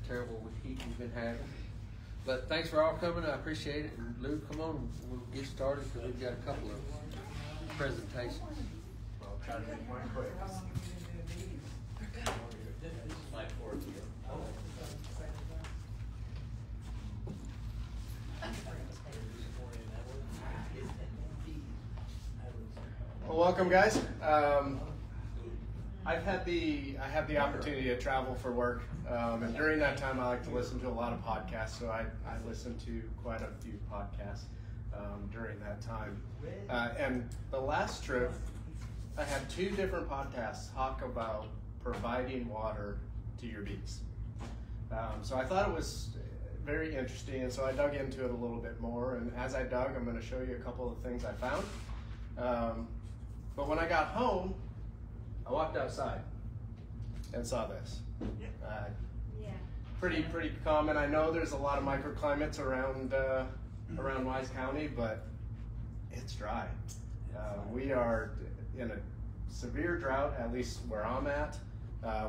terrible heat we've been having. But thanks for all coming. I appreciate it. And Lou, come on, we'll get started because we've got a couple of presentations. I'll try to make mine quick. Well, welcome, guys. I have the opportunity to travel for work, and during that time, I like to listen to a lot of podcasts. So I listened to quite a few podcasts during that time. And the last trip, I had 2 different podcasts talk about providing water to your bees. So I thought it was very interesting, and so I dug into it a little bit more. And as I dug, I'm going to show you a couple of things I found. But when I got home, I walked outside and saw this. Pretty common. I know there's a lot of microclimates around Wise County, but it's dry. We are in a severe drought, at least where I'm at.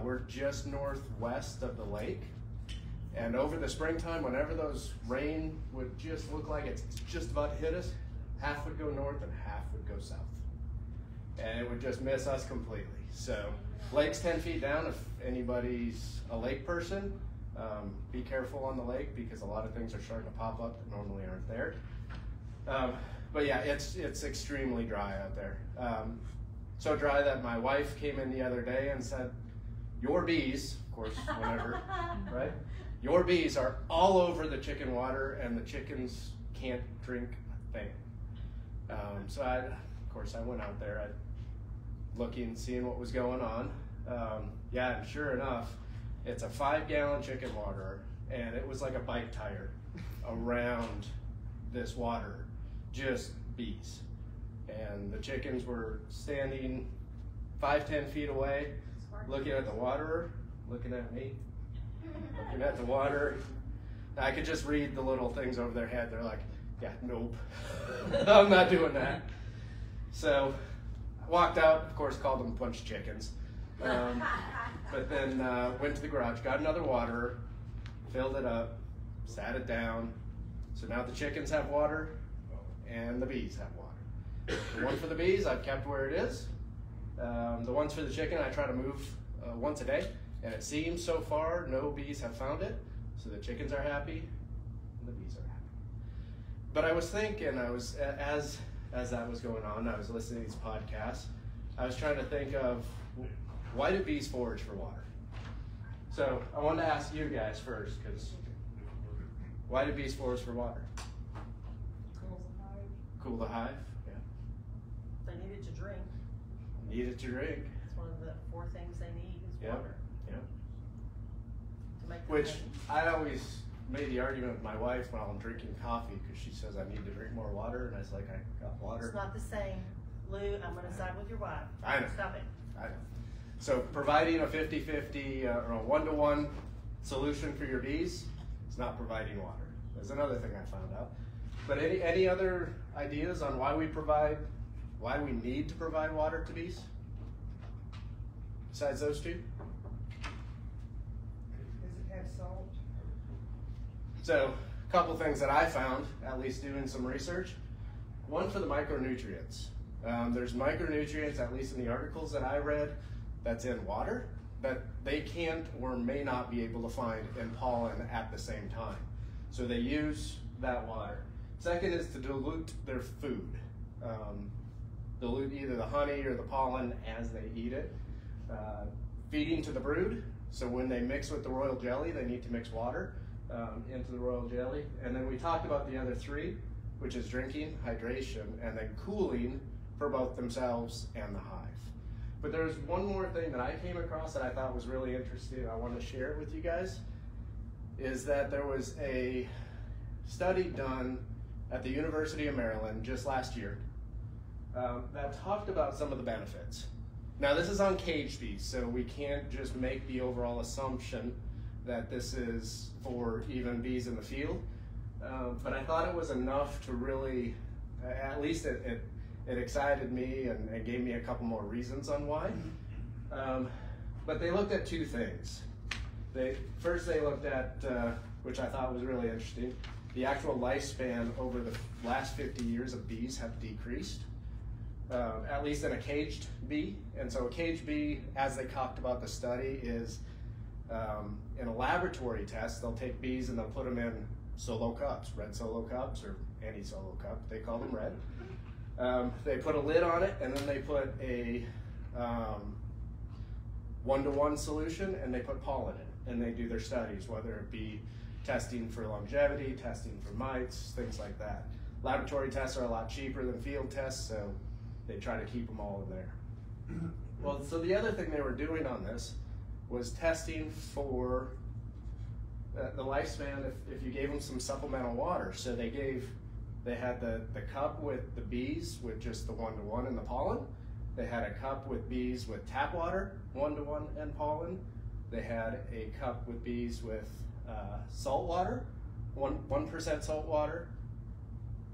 We're just northwest of the lake. And over the springtime, whenever those rain would just look like it's just about to hit us, half would go north and half would go south. And it would just miss us completely. So lake's 10 feet down. If anybody's a lake person, be careful on the lake because a lot of things are starting to pop up that normally aren't there. But yeah, it's extremely dry out there. So dry that my wife came in the other day and said, your bees, of course, whenever, right? Your bees are all over the chicken water and the chickens can't drink a thing. So of course, I went out there looking, seeing what was going on. Yeah, and sure enough, it's a 5-gallon chicken water, and it was like a bike tire around this water, just bees. And the chickens were standing 5-10 feet away, looking at the water, looking at me, looking at the water. I could just read the little things over their head. They're like, yeah, nope, I'm not doing that. So I walked out, of course, called them a bunch of chickens. But then went to the garage, got another water, filled it up, sat it down. So now the chickens have water and the bees have water. The one for the bees I've kept where it is. The ones for the chicken I try to move once a day. And it seems so far no bees have found it. So the chickens are happy and the bees are happy. But I was thinking, as that was going on, I was listening to these podcasts, I was trying to think of, why do bees forage for water? So I wanted to ask you guys first, because why do bees forage for water? Cool the hive. Cool the hive, yeah. They need it to drink. Need it to drink. It's one of the 4 things they need is water. Yeah. To make Which honey. I always made the argument with my wife when I'm drinking coffee, because she says I need to drink more water, and I was like, I got water. It's not the same. Lou, I'm going to side with your wife. I know. Stop it. I know. So providing a 50-50 or a 1-to-1 solution for your bees is not providing water. That's another thing I found out. But any other ideas on why we need to provide water to bees? Besides those 2? Does it have salt? So a couple things that I found, at least doing some research. One for the micronutrients. There's micronutrients, at least in the articles that I read, that's in water that they can't or may not be able to find in pollen at the same time. So they use that water. Second is to dilute their food. Dilute either the honey or the pollen as they eat it. Feeding to the brood. So when they mix with the royal jelly, they need to mix water into the royal jelly. And then we talked about the other 3, which is drinking, hydration, and then cooling for both themselves and the hive. But there's one more thing that I came across that I thought was really interesting. I want to share it with you guys, is that there was a study done at the University of Maryland just last year that talked about some of the benefits. Now this is on cage bees, so we can't just make the overall assumption that this is for even bees in the field. But I thought it was enough to really, at least it excited me and gave me a couple more reasons on why. But they looked at 2 things. They looked at, which I thought was really interesting, the actual lifespan over the last 50 years of bees have decreased, at least in a caged bee. And so a caged bee, as they talked about the study, is in a laboratory test, they'll take bees and they'll put them in solo cups, red solo cups or any solo cup, they call them red. They put a lid on it, and then they put a 1-to-1 solution, and they put pollen in it, and they do their studies, whether it be testing for longevity, testing for mites, things like that. Laboratory tests are a lot cheaper than field tests, so they try to keep them all in there. Well, so the other thing they were doing on this was testing for the lifespan if you gave them some supplemental water. So they had the cup with the bees with just the 1-to-1 and the pollen. They had a cup with bees with tap water, 1-to-1 and pollen. They had a cup with bees with salt water, 1% salt water,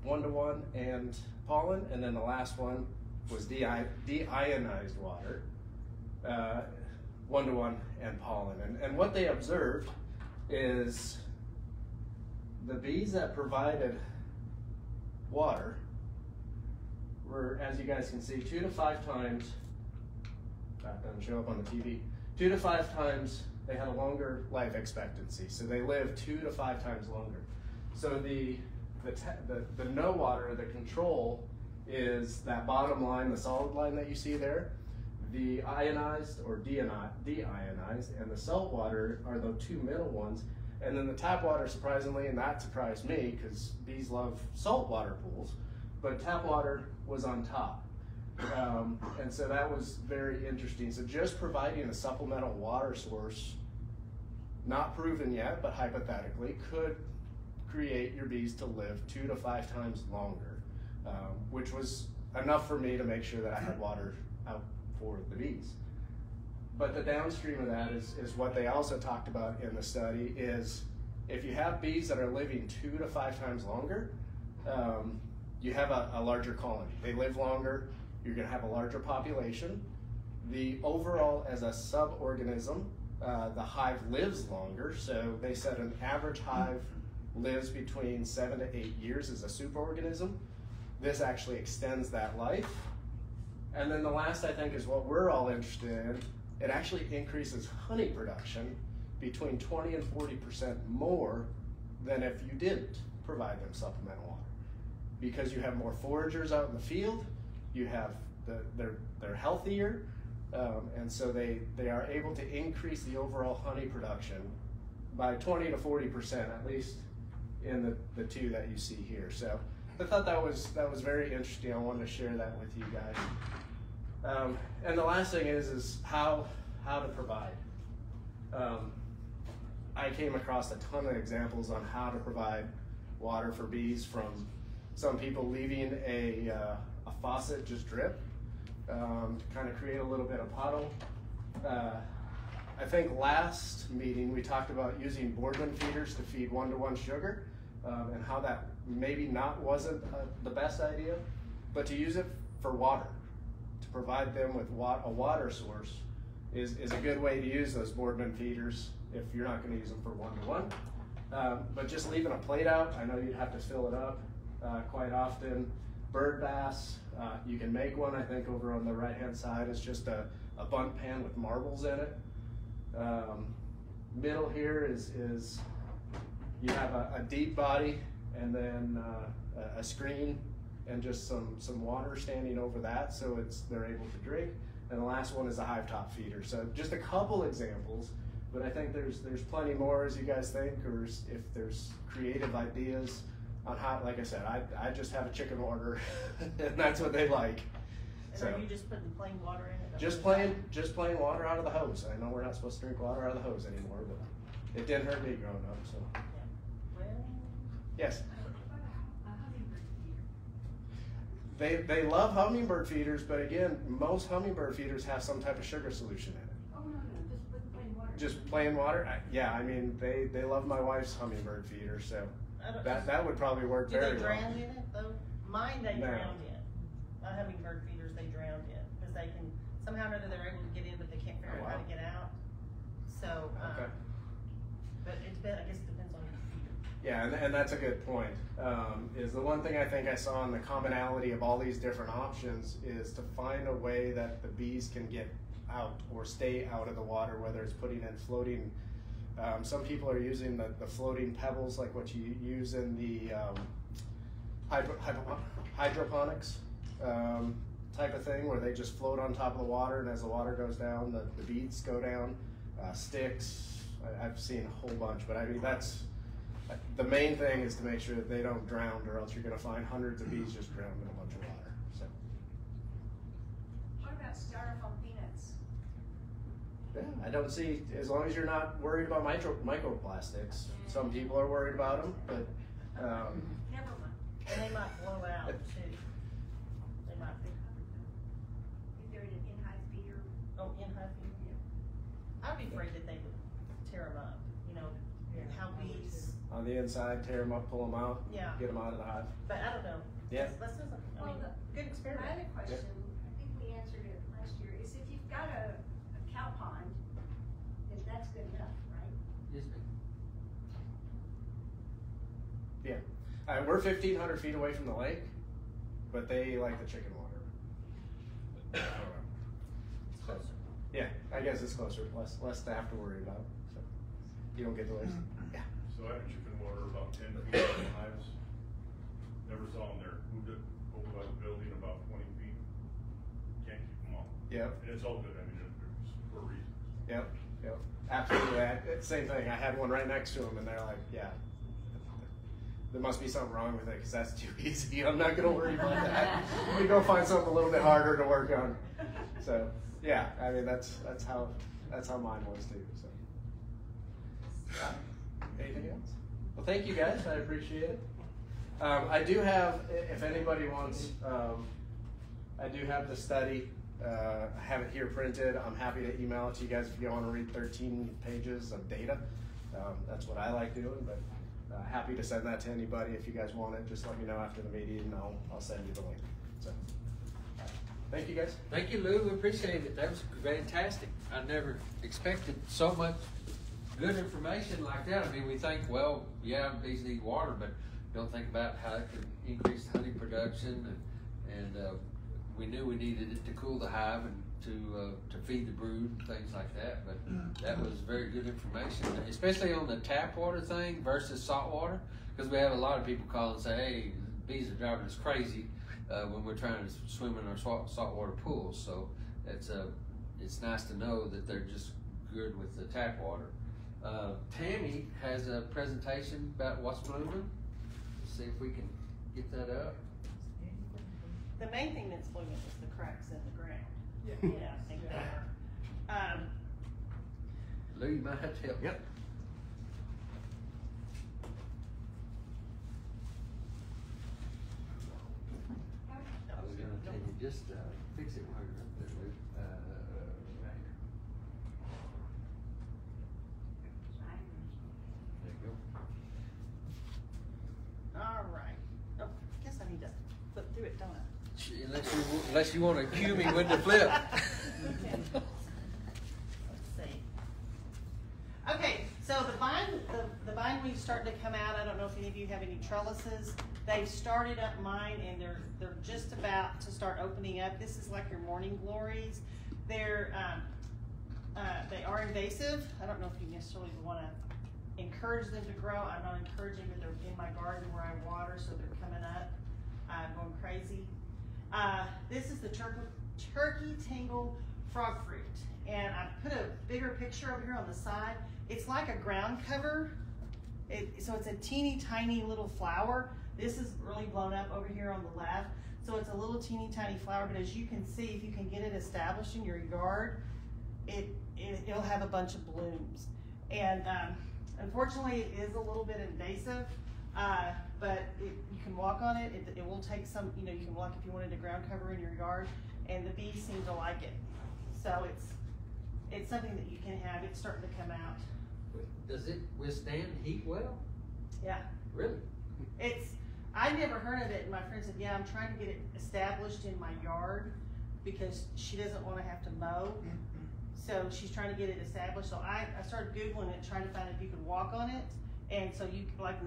1-to-1 and pollen. And then the last one was deionized water, 1-to-1 and pollen. And what they observed is the bees that provided water were, as you guys can see, 2 to 5 times, that doesn't show up on the TV, 2 to 5 times they had a longer life expectancy. So they lived 2 to 5 times longer. So the no water, the control, is that bottom line, the solid line that you see there. The ionized or deionized and the salt water are the 2 middle ones. And then the tap water, surprisingly, and that surprised me because bees love saltwater pools, but tap water was on top. And so that was very interesting. So just providing a supplemental water source, not proven yet, but hypothetically, could create your bees to live 2 to 5 times longer, which was enough for me to make sure that I had water out for the bees. But the downstream of that is what they also talked about in the study is if you have bees that are living 2 to 5 times longer, you have a larger colony. They live longer, you're gonna have a larger population. The overall, as a suborganism, the hive lives longer. So they said an average hive lives between 7 to 8 years as a superorganism. This actually extends that life. And then the last, I think, is what we're all interested in. It actually increases honey production between 20 and 40% more than if you didn't provide them supplemental water. Because you have more foragers out in the field, you have they're healthier, and so they are able to increase the overall honey production by 20 to 40%, at least in the 2 that you see here. So I thought that was very interesting. I wanted to share that with you guys. And the last thing is how to provide. I came across a ton of examples on how to provide water for bees, from some people leaving a faucet just drip, kind of create a little bit of puddle. I think last meeting we talked about using Boardman feeders to feed 1-to-1 sugar, and how that maybe wasn't the best idea, but to use it for water. To provide them with a water source is a good way to use those Boardman feeders if you're not going to use them for 1-to-1. But just leaving a plate out, I know you'd have to fill it up quite often. Bird baths, you can make one, I think, over on the right-hand side. It's just a bunt pan with marbles in it. Middle here is you have a deep body and then a screen and just some water standing over that, so they're able to drink. And the last one is a hive top feeder. So just a couple examples, but I think there's plenty more, as you guys think, or if there's creative ideas on how. Like I said, I just have a chicken order, and that's what they like. And so, are you just putting plain water in it? Just plain water out of the hose. I know we're not supposed to drink water out of the hose anymore, but it didn't hurt me growing up. So. Yeah. Well. Yes. They love hummingbird feeders, but again, most hummingbird feeders have some type of sugar solution in it. Oh, no, just put plain water. Just plain water? Yeah, I mean, they love my wife's hummingbird feeder, so that would probably work very well. Do they drown in it, though? Mine, they No. drowned in. My hummingbird feeders, they drowned in, because they can, somehow or other they're able to get in, but they can't figure out how to get out. So, Okay. Yeah, and that's a good point. Is the one thing I think I saw in the commonality of all these different options is to find a way that the bees can get out or stay out of the water, whether it's putting in floating. Some people are using the floating pebbles like what you use in the hydroponics type of thing, where they just float on top of the water, and as the water goes down, the beads go down. Sticks, I've seen a whole bunch, but I mean, that's the main thing, is to make sure that they don't drown, or else you're going to find hundreds of bees just drowned in a bunch of water. So. What about styrofoam peanuts? Yeah, I don't see, as long as you're not worried about microplastics. Some people are worried about them, but Never mind. And they might blow out too. They might be. If they're in an in-high feeder. Oh, in high fever. I'd be afraid that they would tear them up. You know, how bees. on the inside, tear them up, pull them out, Yeah. get them out of the hive. But I don't know. Yeah. Let's do something. I mean, Well, good experiment. My other question, I think we answered it last year, is if you've got a cow pond, then that's good enough, right? Yes, ma'am. Yeah. We're 1,500 feet away from the lake, but they like the chicken water. I don't know. So, yeah, I guess it's closer, less to have to worry about. So you don't get the waste. Yeah. So I have chicken water about 10 feet from the hives. Never saw them there. Moved it over by the building about 20 feet. Can't keep them all. Yep. And it's all good. I mean, it's for a reason. Yep. Yep. Absolutely. Same thing. I had one right next to them, and they're like, yeah. There must be something wrong with it because that's too easy. I'm not going to worry about that. We go find something a little bit harder to work on. So yeah, I mean that's how mine was too. So anything else? Well, thank you guys. I appreciate it. I do have, if anybody wants, I do have the study. I have it here printed. I'm happy to email it to you guys if you want to read 13 pages of data. That's what I like doing, but. Happy to send that to anybody if you guys want it. Just let me know after the meeting and I'll send you the link. So, thank you guys. Thank you, Lou. We appreciate it. That was fantastic. I never expected so much good information like that. I mean, we think, well, yeah, bees need water, but don't think about how it could increase honey production, and we knew we needed it to cool the hive and to feed the brood and things like that. But that was very good information, especially on the tap water thing versus salt water, because we have a lot of people call and say, hey, bees are driving us crazy when we're trying to swim in our saltwater pools. So it's nice to know that they're just good with the tap water. Tammy has a presentation about what's blooming. Let's see if we can get that up. The main thing that's blooming is the cracks in the ground. Yeah. Yeah, I think they are. Lou, you might have to help. Yep. I was gonna tell you, just fix it while you're up there, Lou. Right here. There you go. All right. Oh, I guess I need to flip through it, don't I? Unless you want to cue me when to flip. Okay. Let's see. Okay, so the bindweed's starting to come out. I don't know if any of you have any trellises. They've started up mine, and they're just about to start opening up. This is like your morning glories. They are invasive. I don't know if you necessarily want to encourage them to grow. I'm not encouraging, but they're in my garden where I water, so they're coming up. I'm going crazy. This is the turkey tangle frog fruit, and I put a bigger picture over here on the side. It's like a ground cover. So it's a teeny tiny little flower. This is really blown up over here on the left. So it's a little teeny tiny flower, but as you can see, if you can get it established in your yard, it'll have a bunch of blooms. And unfortunately, it is a little bit invasive. But you can walk on it. It will take some, you can walk if you wanted a ground cover in your yard, and the bees seem to like it. So it's something that you can have. It's starting to come out. Does it withstand heat well? Yeah. Really? I never heard of it, and my friend said, yeah, I'm trying to get it established in my yard because she doesn't want to have to mow. So she's trying to get it established. So I started Googling it, trying to find if you could walk on it. And so you, like,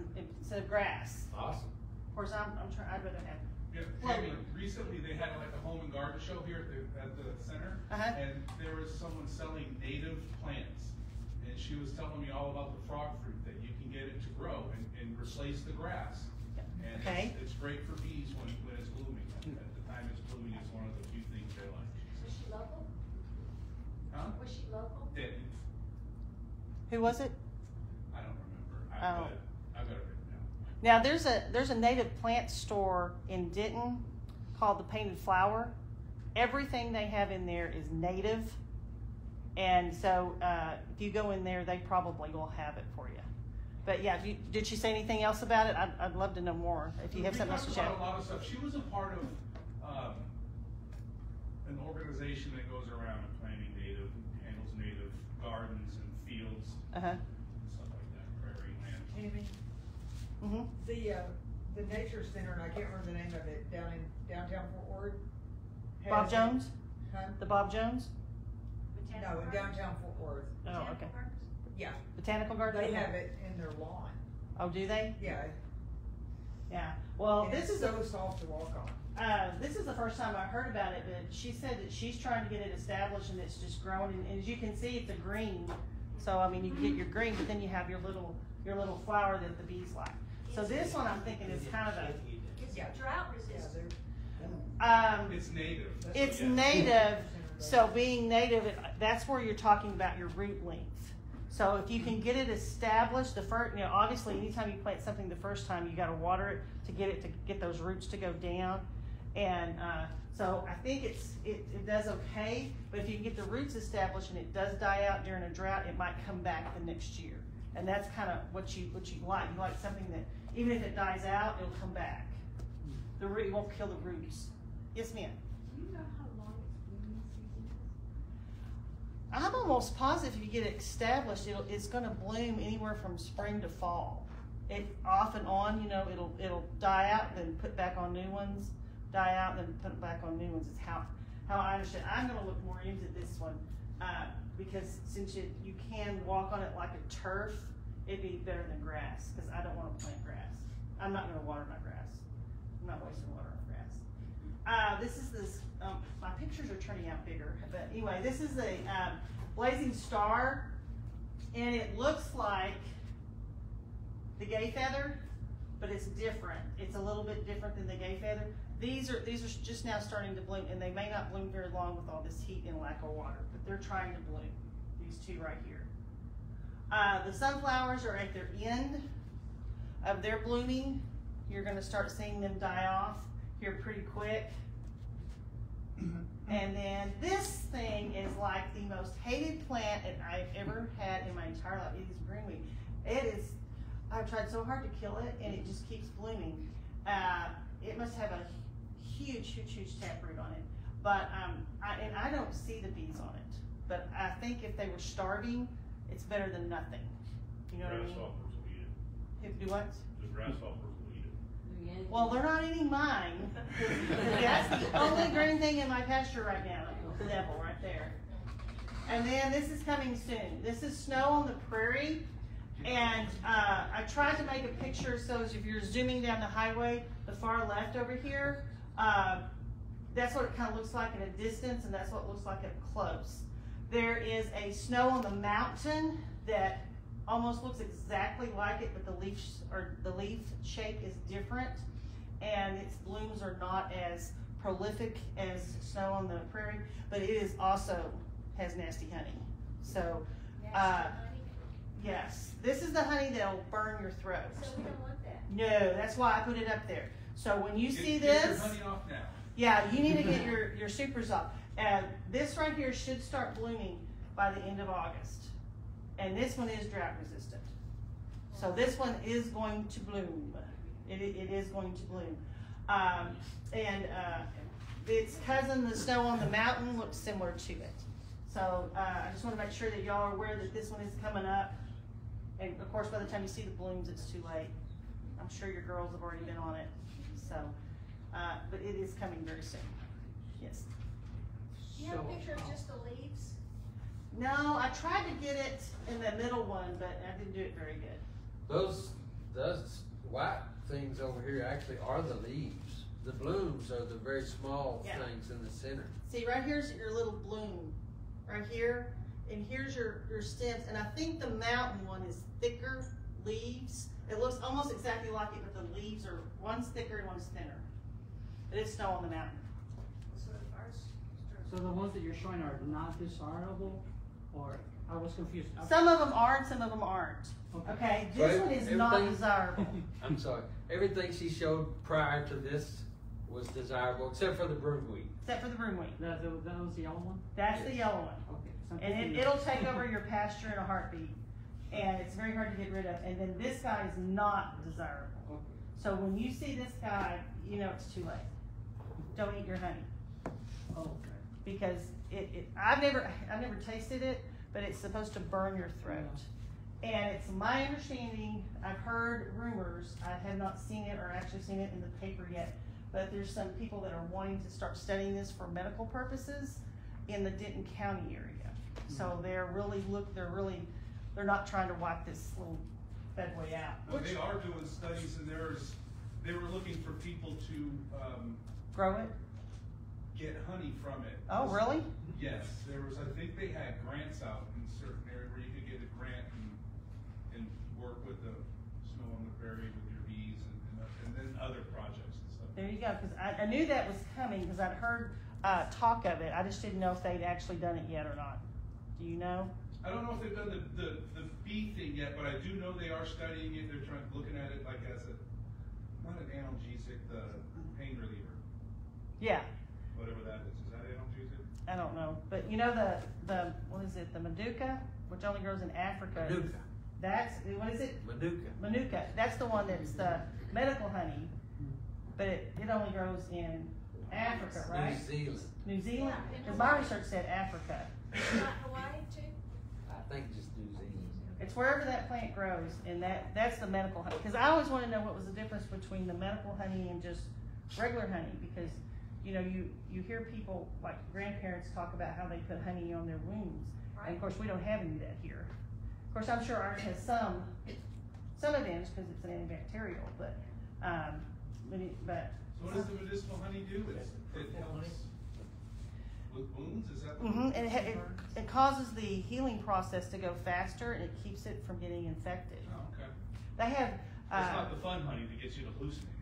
instead of grass, Awesome. of course, I'd rather have, Yeah, Tammy, recently they had like a home and garden show here at the center, and there was someone selling native plants. And she was telling me all about the frog fruit, that you can get it to grow and replace the grass. And it's great for bees when it's blooming. At the time it's blooming, it's one of the few things they like. Was she local? Huh? Was she local? Denton. who was it? I don't remember. Oh. I've got it written down. Now, there's a native plant store in Denton called the Painted Flower. Everything they have in there is native. And so, if you go in there, they probably will have it for you. But yeah, did she say anything else about it? I'd love to know more. If you have something else to share. We talked about a lot of stuff. She was a part of an organization that goes around and planting native, handles native gardens and fields, and stuff like that, prairie land. Tammy, Mm-hmm. the nature center, and I can't remember the name of it, down in downtown Fort Worth. Bob Jones? Huh? The Bob Jones? No, in downtown Fort Worth. Oh, okay. Yeah, Botanical garden? they have it in their lawn. Oh, do they? Yeah. Yeah. Well, And this it's is so soft to walk on. this is the first time I heard about it, but she said that she's trying to get it established and it's just growing. And as you can see, it's a green. So I mean, you get your green, but then you have your little flower that the bees like. So this one I'm thinking is kind of a. Is it drought resistant? It's native. It's native. So being native, that's where you're talking about your root length. So if you can get it established, obviously anytime you plant something the first time, you got to water it to get those roots to go down. And so I think it does okay. But if you can get the roots established and it does die out during a drought, it might come back the next year. And that's kind of what you like. You like something that even if it dies out, it'll come back. It won't kill the roots. Yes, ma'am. Do you know how long its blooming season is? I'm almost positive if you get it established, it's going to bloom anywhere from spring to fall. It off and on, it'll die out, then put back on new ones, die out, then put back on new ones. Is how I understand. I'm going to look more into this one because since you can walk on it like a turf, it'd be better than grass because I don't want to plant grass. I'm not going to water my grass. I'm not wasting water on grass. My pictures are turning out bigger, but anyway, this is a blazing star, and it looks like the gay feather, but it's different. It's a little bit different than the gay feather. These are just now starting to bloom, and they may not bloom very long with all this heat and lack of water, but they're trying to bloom. These two right here. The sunflowers are at their end of their blooming. You're going to start seeing them die off here pretty quick. And then this thing is like the most hated plant that I've ever had in my entire life. It is greenweed. I've tried so hard to kill it and it just keeps blooming. It must have a huge taproot on it. But, I don't see the bees on it. But I think if they were starving, it's better than nothing. You know what I mean? Grasshoppers will eat it. Do what? The grasshoppers will eat it. Well, they're not eating mine. That's the only green thing in my pasture right now. The devil right there. And then this is coming soon. This is snow on the prairie. And I tried to make a picture so as if you're zooming down the highway, the far left over here, that's what it kind of looks like at a distance, and that's what it looks like up close. There is a snow on the mountain that almost looks exactly like it, but the leaf shape is different, and its blooms are not as prolific as snow on the prairie, but it is also has nasty honey. So, yes, this is the honey that'll burn your throat. So we don't want that. No, that's why I put it up there. So when you see Get your this, honey off now. yeah, you need to get your supers off. And this right here should start blooming by the end of August. And this one is drought resistant. So this one is going to bloom. It is going to bloom. Its cousin, the snow on the mountain, looks similar to it. So I just want to make sure that y'all are aware that this one is coming up. And of course, by the time you see the blooms, it's too late. I'm sure your girls have already been on it. So, but it is coming very soon. Yes. Do you have a picture of just the leaves? No, I tried to get it in the middle one, but I didn't do it very good. Those white things over here actually are the leaves. The blooms are the very small Yeah. things in the center. See, right here's your little bloom, right here, and here's your stems, and I think the mountain one is thicker leaves. It looks almost exactly like it, but the leaves are, one's thicker and one's thinner. But it's snow on the mountain. So if ours starts. So the ones that you're showing are not desirable, or I was confused. Some of them are and some of them aren't. Okay, this So one is not everything- desirable. I'm sorry. Everything she showed prior to this was desirable, except for the broomweed. Except for the broomweed. That was the yellow one? That's the yellow one. Okay. so I'm And confused. it'll take over your pasture in a heartbeat. And it's very hard to get rid of. And then this guy is not desirable. Okay. So when you see this guy, you know it's too late. Don't eat your honey. Oh, okay. Because I've never tasted it, but it's supposed to burn your throat. And it's my understanding, I've heard rumors, I have not seen it or actually seen it in the paper yet, but there's some people that are wanting to start studying this for medical purposes in the Denton County area. So they're not trying to wipe this little bedway out. No, they are doing studies, and they were looking for people to Grow it? get honey from it. Oh, really? Yes, I think they had grants out in certain areas where you could get a grant and work with the snow on the prairie with your bees and then other projects and stuff. There you go, because I knew that was coming because I'd heard talk of it. I just didn't know if they'd actually done it yet or not. Do you know? I don't know if they've done the bee thing yet, but I do know they are studying it. They're looking at it like as not an analgesic, the pain reliever, Yeah. whatever that is. Is that analgesic? I don't know, but you know the what is it? The Manuka, which only grows in Africa. Manuka. That's what is it? Manuka. Manuka. That's the one that's the medical honey, but it only grows in Africa, right? New Zealand. New Zealand. Yeah, in Because my Hawaii. research said Africa. Not Hawaii too? I think just New Zealand. It's wherever that plant grows, and that's the medical honey. Because I always want to know what was the difference between the medical honey and just regular honey, because you know, you hear people like grandparents talk about how they put honey on their wounds, and of course we don't have any of that here. Of course, I'm sure ours has some advantage because it's an antibacterial, but So what does the medicinal honey do? It helps with wounds? Is that what and it causes the healing process to go faster, and it keeps it from getting infected. Oh, okay. They have. It's not the fun honey that gets you to hallucinate.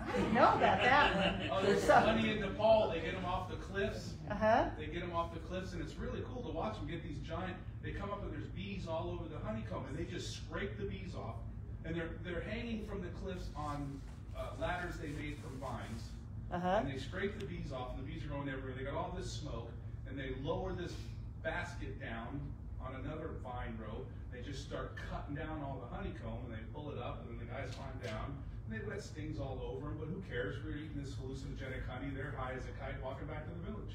I didn't know about that one. Oh, there's some honey in Nepal. They get them off the cliffs. Uh-huh. They get them off the cliffs, and it's really cool to watch them get these giant. They come up and there's bees all over the honeycomb, and they just scrape the bees off, and they're hanging from the cliffs on ladders they made from vines. Uh-huh. And they scrape the bees off, and the bees are going everywhere. They got all this smoke, and they lower this basket down on another vine row. They just start cutting down all the honeycomb, and they pull it up, and then the guys climb down, and they let stings all over them. But who cares? We're eating this hallucinogenic honey. They're high as a kite, walking back to the village.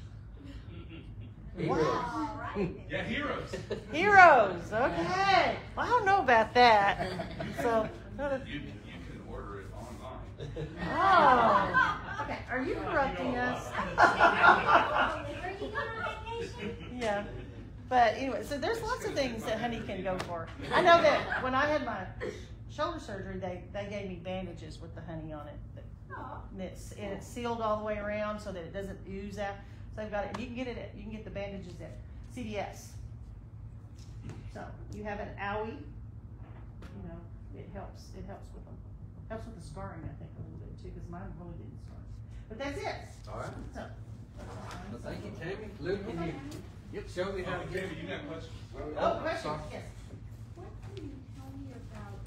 All right. Yeah, heroes. Heroes. Okay. Well, I don't know about that. So. You can order it online. Oh. Okay. Are you corrupting us? Are you going on vacation? Yeah. But anyway, so there's lots of things that honey can go for. I know that when I had my shoulder surgery, they gave me bandages with the honey on it. Oh. And it's sealed all the way around so that it doesn't ooze out. So they've got it. You can get the bandages at CVS. So you have an owie. You know, it helps. It helps with them. Helps with the scarring, I think, a little bit too, because mine really didn't scar. But that's it. All right. So. Well, thank you, Tammy. Luke, can you show me how to get David, you got questions? Oh, questions? Yes. What can you tell me about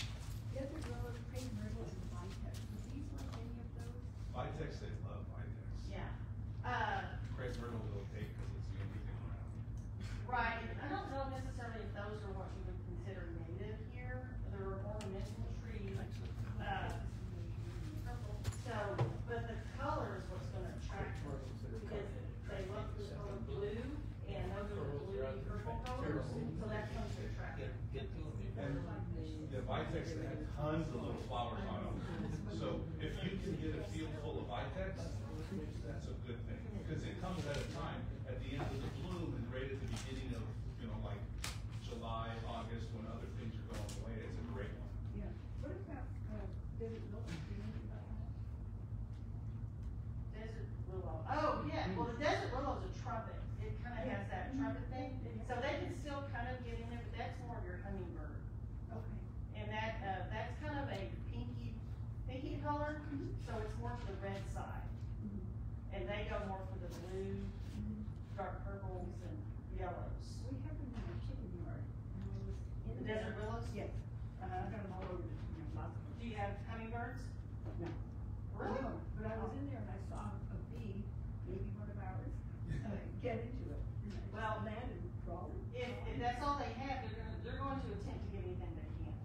desert rose, crepe myrtles, and Sitek? Do these like any of those? Vitex, they love Vitex. Yeah. Crepe myrtle will take because it's the only thing around. Right. I don't know necessarily if those are what you would consider native here. They're ornamental trees. So, but the color is what's going to attract them because they love the color blue, and those are the blue and purple colors. So that's going to attract them. Yeah, Vitex, they have tons of little flowers on them. So if you can get a field full of Vitex, that's a good thing. Because it comes at a time, at the end of the bloom and right at the beginning of, like July, August, when other things Desert Willow, do you know anything about that? Desert willow. Oh, yeah, well, the desert willow's a trumpet. It kinda has that trumpet thing. So they can still kind of get in there, but that's more of your hummingbird. Okay. And that's kind of a pinky color, so it's more to the red side. And they go more for the blue, dark purples and yellows. We have them in our chicken yard. And I was in The there. desert willows? Yes. I got them all over, lots of them. Do you have hummingbirds? No. Really? No, but I was in there and I saw a bee, maybe one of ours, get into it. And I Well, saw that and crawling. If that's all they have, they're going to attempt to get anything they can.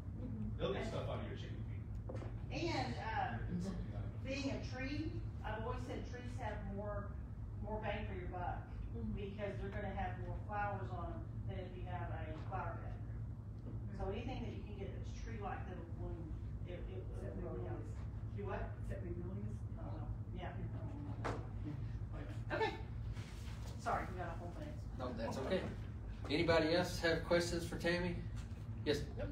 They'll get stuff out of your chicken feed. And, Something out of it. being a tree, I've always said trees have more bang for your buck, because they're gonna have more flowers on them than if you have a flower bed. So anything that you can get that's tree-like that'll bloom, it really helps. Do what? Is that Magnolias? Yeah. Okay. Sorry, we got a whole thing. No, that's okay. Anybody else have questions for Tammy? Yes? What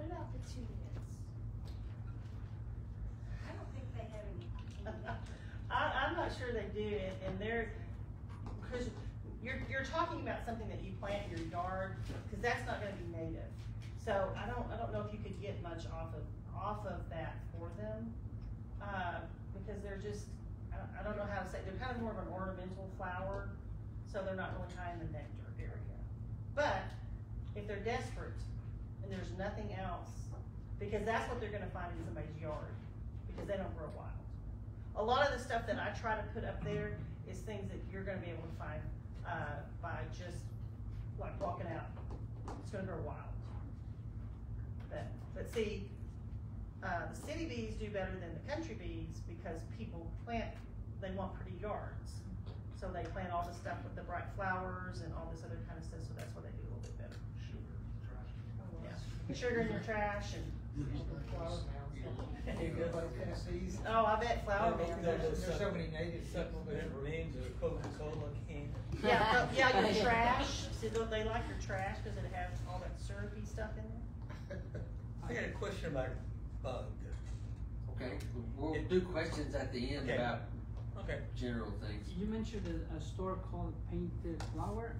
about the tulips? I don't think they have any. I'm not sure they do, and they're, because you're talking about something that you plant in your yard, because that's not gonna be native. So I don't know if you could get much off of that for them, because they're just, I don't know how to say, they're kind of more of an ornamental flower, so they're not really high in the nectar area. But if they're desperate and there's nothing else, because that's what they're gonna find in somebody's yard, because they don't grow wild. A lot of the stuff that I try to put up there is things that you're gonna be able to find by just like walking out. It's gonna grow wild. But see, the city bees do better than the country bees because people they want pretty yards. So they plant all the stuff with the bright flowers and all this other kind of stuff, so that's why they do a little bit better. Yeah. Sugar in your trash and. Oh, I bet flower mounds. There's so many native people that it remains a Coca-Cola can. Yeah, your trash. See, they like your trash because it has all that syrupy stuff in there. I got a question about bug. Okay, we'll do questions at the end Okay. about Okay. general things. You mentioned a store called Painted Flower.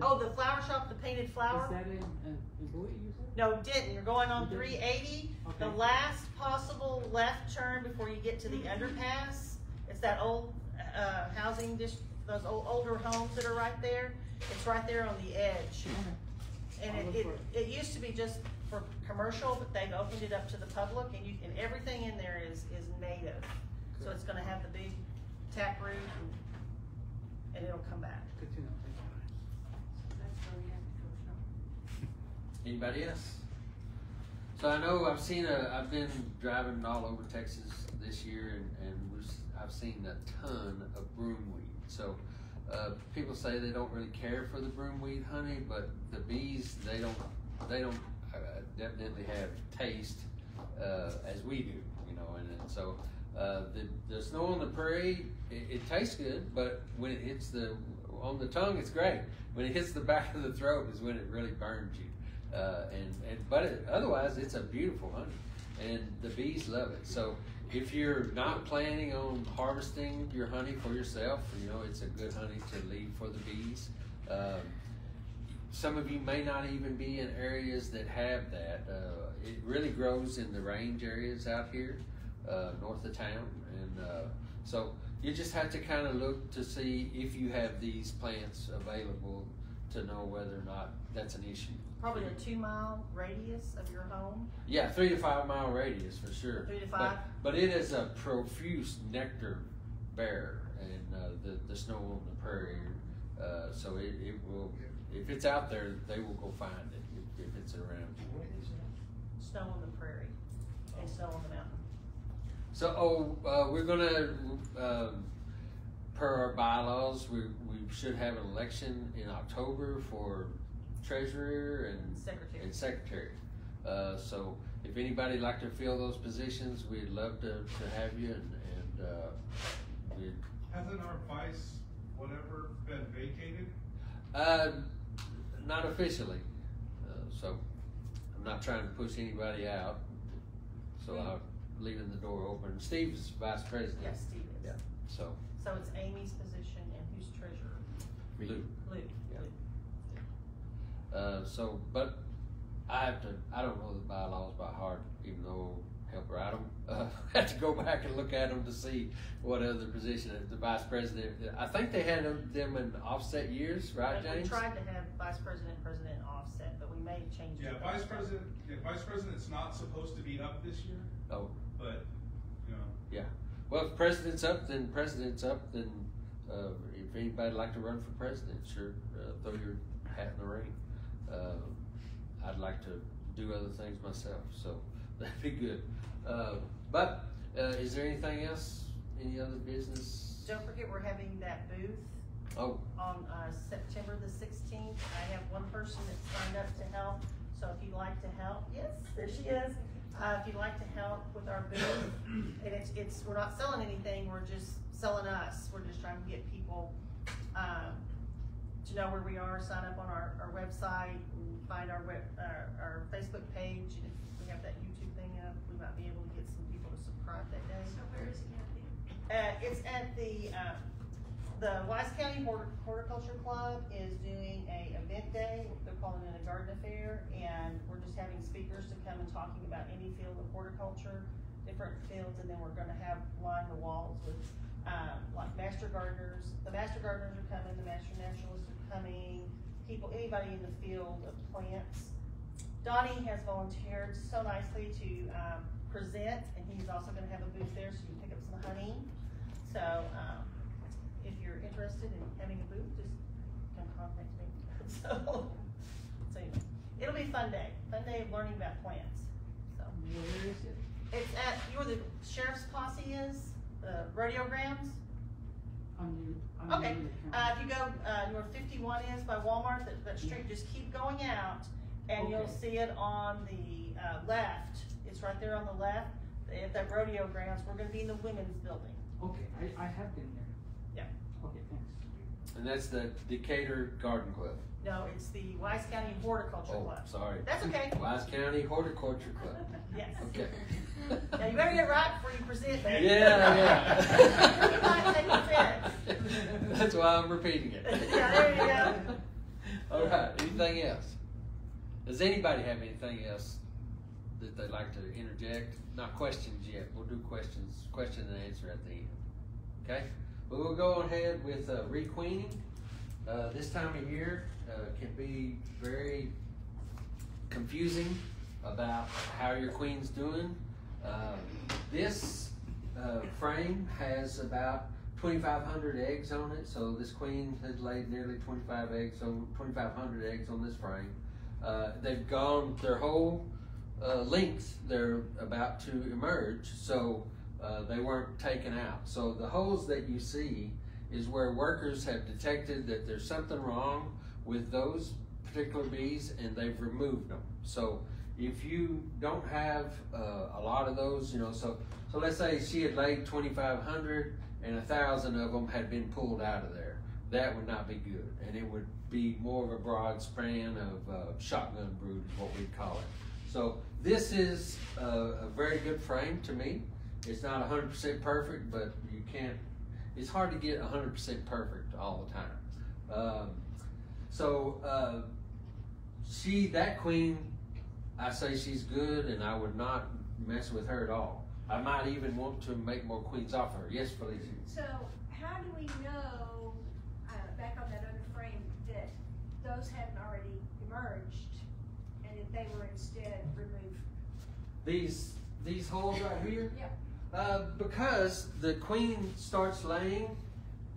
Oh, the flower shop, the painted flower? Is that in Bowie, you said? No, Denton. You're going on Denton. 380. The Okay. last possible left turn before you get to the underpass. It's that old housing those older homes that are right there. It's right there on the edge. Okay. And I'll look for it used to be just for commercial, but they've opened it up to the public, and everything in there is native. So it's gonna have the big tap root, and it'll come back. Good to know. Thank you. That's where we have to go shop. Anybody else? So I know I've been driving all over Texas this year, and I've seen a ton of broomweed. So people say they don't really care for the broomweed honey, but the bees, they don't definitely have taste as we do, you know. And so the snow on the prairie, it tastes good, but when it hits on the tongue, it's great. When it hits the back of the throat is when it really burns you. But otherwise, it's a beautiful honey, and the bees love it. So if you're not planning on harvesting your honey for yourself, you know, it's a good honey to leave for the bees. Some of you may not even be in areas that have that. It really grows in the range areas out here, north of town, and so you just have to kind of look to see if you have these plants available to know whether or not that's an issue. Probably a 2-mile radius of your home. Yeah, 3 to 5 mile radius for sure. 3 to 5. But it is a profuse nectar bearer, and the snow on the prairie. So it will, if it's out there, they will go find it if it's around. Snow on the prairie and snow on the mountain. So we're gonna, per our bylaws, we should have an election in October for treasurer and secretary. So if anybody'd like to fill those positions, we'd love to have you, and we'd. Hasn't our vice whatever been vacated? Not officially. So I'm not trying to push anybody out. So leaving the door open. Steve's vice president. Yes, Steve is. Yeah, so. So it's Amy's position, and who's treasurer? Lou. Lou. Yeah. So, but I don't know the bylaws by heart, even though help write them. I have to go back and look at them to see what other position the vice president. I think they had them in offset years, right, James? We tried to have vice president, president offset, but we may change it. Yeah, vice president's not supposed to be up this year, Oh, but, you know. yeah. Well, if president's up, then president's up. Then if anybody'd like to run for president, sure, throw your hat in the ring. I'd like to do other things myself, so that'd be good. But is there anything else? Any other business? Don't forget, we're having that booth Oh, on September the 16th. I have one person that signed up to help, so if you'd like to help, yes, there she is. If you'd like to help with our booth, and it's we're not selling anything, we're just selling us. We're just trying to get people to know where we are, sign up on our website, and find our Facebook page. And if we have that YouTube thing up, we might be able to get some people to subscribe that day. So where is it gonna be? It's at the Wise County Horticulture Club is doing a event day. They're calling it a garden affair, and we're just having speakers to come and talking about any field of horticulture, different fields, and then we're gonna have line the walls with like master gardeners. The master gardeners are coming, the master naturalists are coming, people, anybody in the field of plants. Donnie has volunteered so nicely to present, and he's also gonna have a booth there so you can pick up some honey. So if you're interested in having a booth, just come contact me. So anyway, it'll be a fun day of learning about plants. So Where is it? it's at, you know where the sheriff's posse is, the rodeo grounds. Okay, if you go, where 51 is by Walmart, that street, just keep going out, and you'll Okay. see it on the left. It's right there on the left, at that rodeo grounds. We're gonna be in the women's building. Okay, I have been there. Yeah. Okay, thanks. and that's the Decatur Garden Club. No, it's the Wise County Horticulture Oh, Club. sorry. That's okay. Wise County Horticulture Club. Yes. Okay. Now, you better get right before you present that. Yeah. You might take offense. That's why I'm repeating it. Yeah, there you go. All right. Anything else? Does anybody have anything else that they'd like to interject? Not questions yet. We'll do question and answer at the end. Okay. But we'll go ahead with requeening. This time of year can be very confusing about how your queen's doing. This frame has about 2,500 eggs on it, so this queen has laid nearly 2,500 eggs on this frame. They've gone their whole length. They're about to emerge, so they weren't taken out. So the holes that you see is where workers have detected that there's something wrong with those particular bees, and they've removed them. So if you don't have a lot of those, you know, so let's say she had laid 2,500 and 1,000 of them had been pulled out of there. That would not be good, and it would be more of a broad span of shotgun brood is what we'd call it. So this is a very good frame to me. It's not 100% perfect, but you can't, it's hard to get 100% perfect all the time. That queen, I say she's good, and I would not mess with her at all. I might even want to make more queens off her. Yes, Felicia? So how do we know, back on that other frame, that those hadn't already emerged and that they were instead removed? These holes right here? Yeah. Because the queen starts laying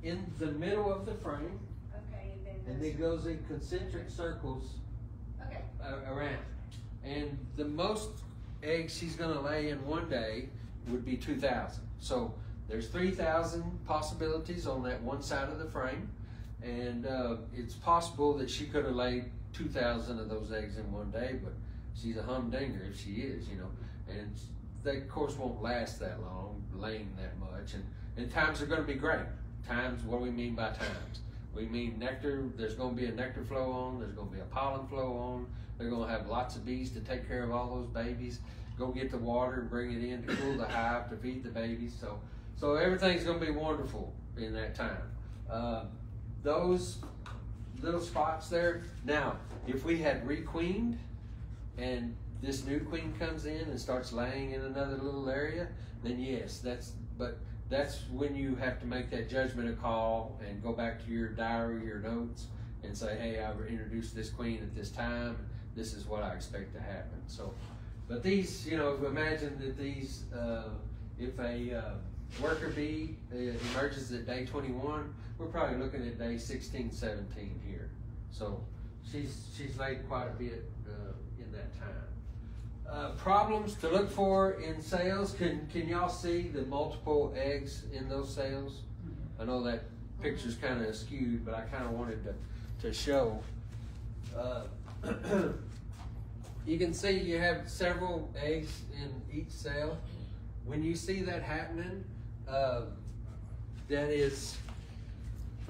in the middle of the frame, Okay, and it goes in concentric circles okay. around. And the most eggs she's gonna lay in one day would be 2,000. So there's 3,000 possibilities on that one side of the frame, and it's possible that she could have laid 2,000 of those eggs in one day, but she's a humdinger if she is, you know. And they of course won't last that long, laying that much, and times are gonna be great. Times, what do we mean by times? We mean nectar, there's gonna be a nectar flow on, there's gonna be a pollen flow on, They're gonna have lots of bees to take care of all those babies. Go get the water and bring it in to cool the hive to feed the babies. So everything's gonna be wonderful in that time. Those little spots there. Now, if we had requeened and this new queen comes in and starts laying in another little area, then yes, that's when you have to make that judgment call and go back to your diary, your notes, and say, hey, I've introduced this queen at this time. This is what I expect to happen. So, but these, you know, imagine that these, if a worker bee emerges at day 21, we're probably looking at day 16, 17 here. So she's laid quite a bit in that time. Problems to look for in cells. Can y'all see the multiple eggs in those cells? I know that picture's kind of skewed, but I kind of wanted to show. You can see you have several eggs in each cell. When you see that happening, that is,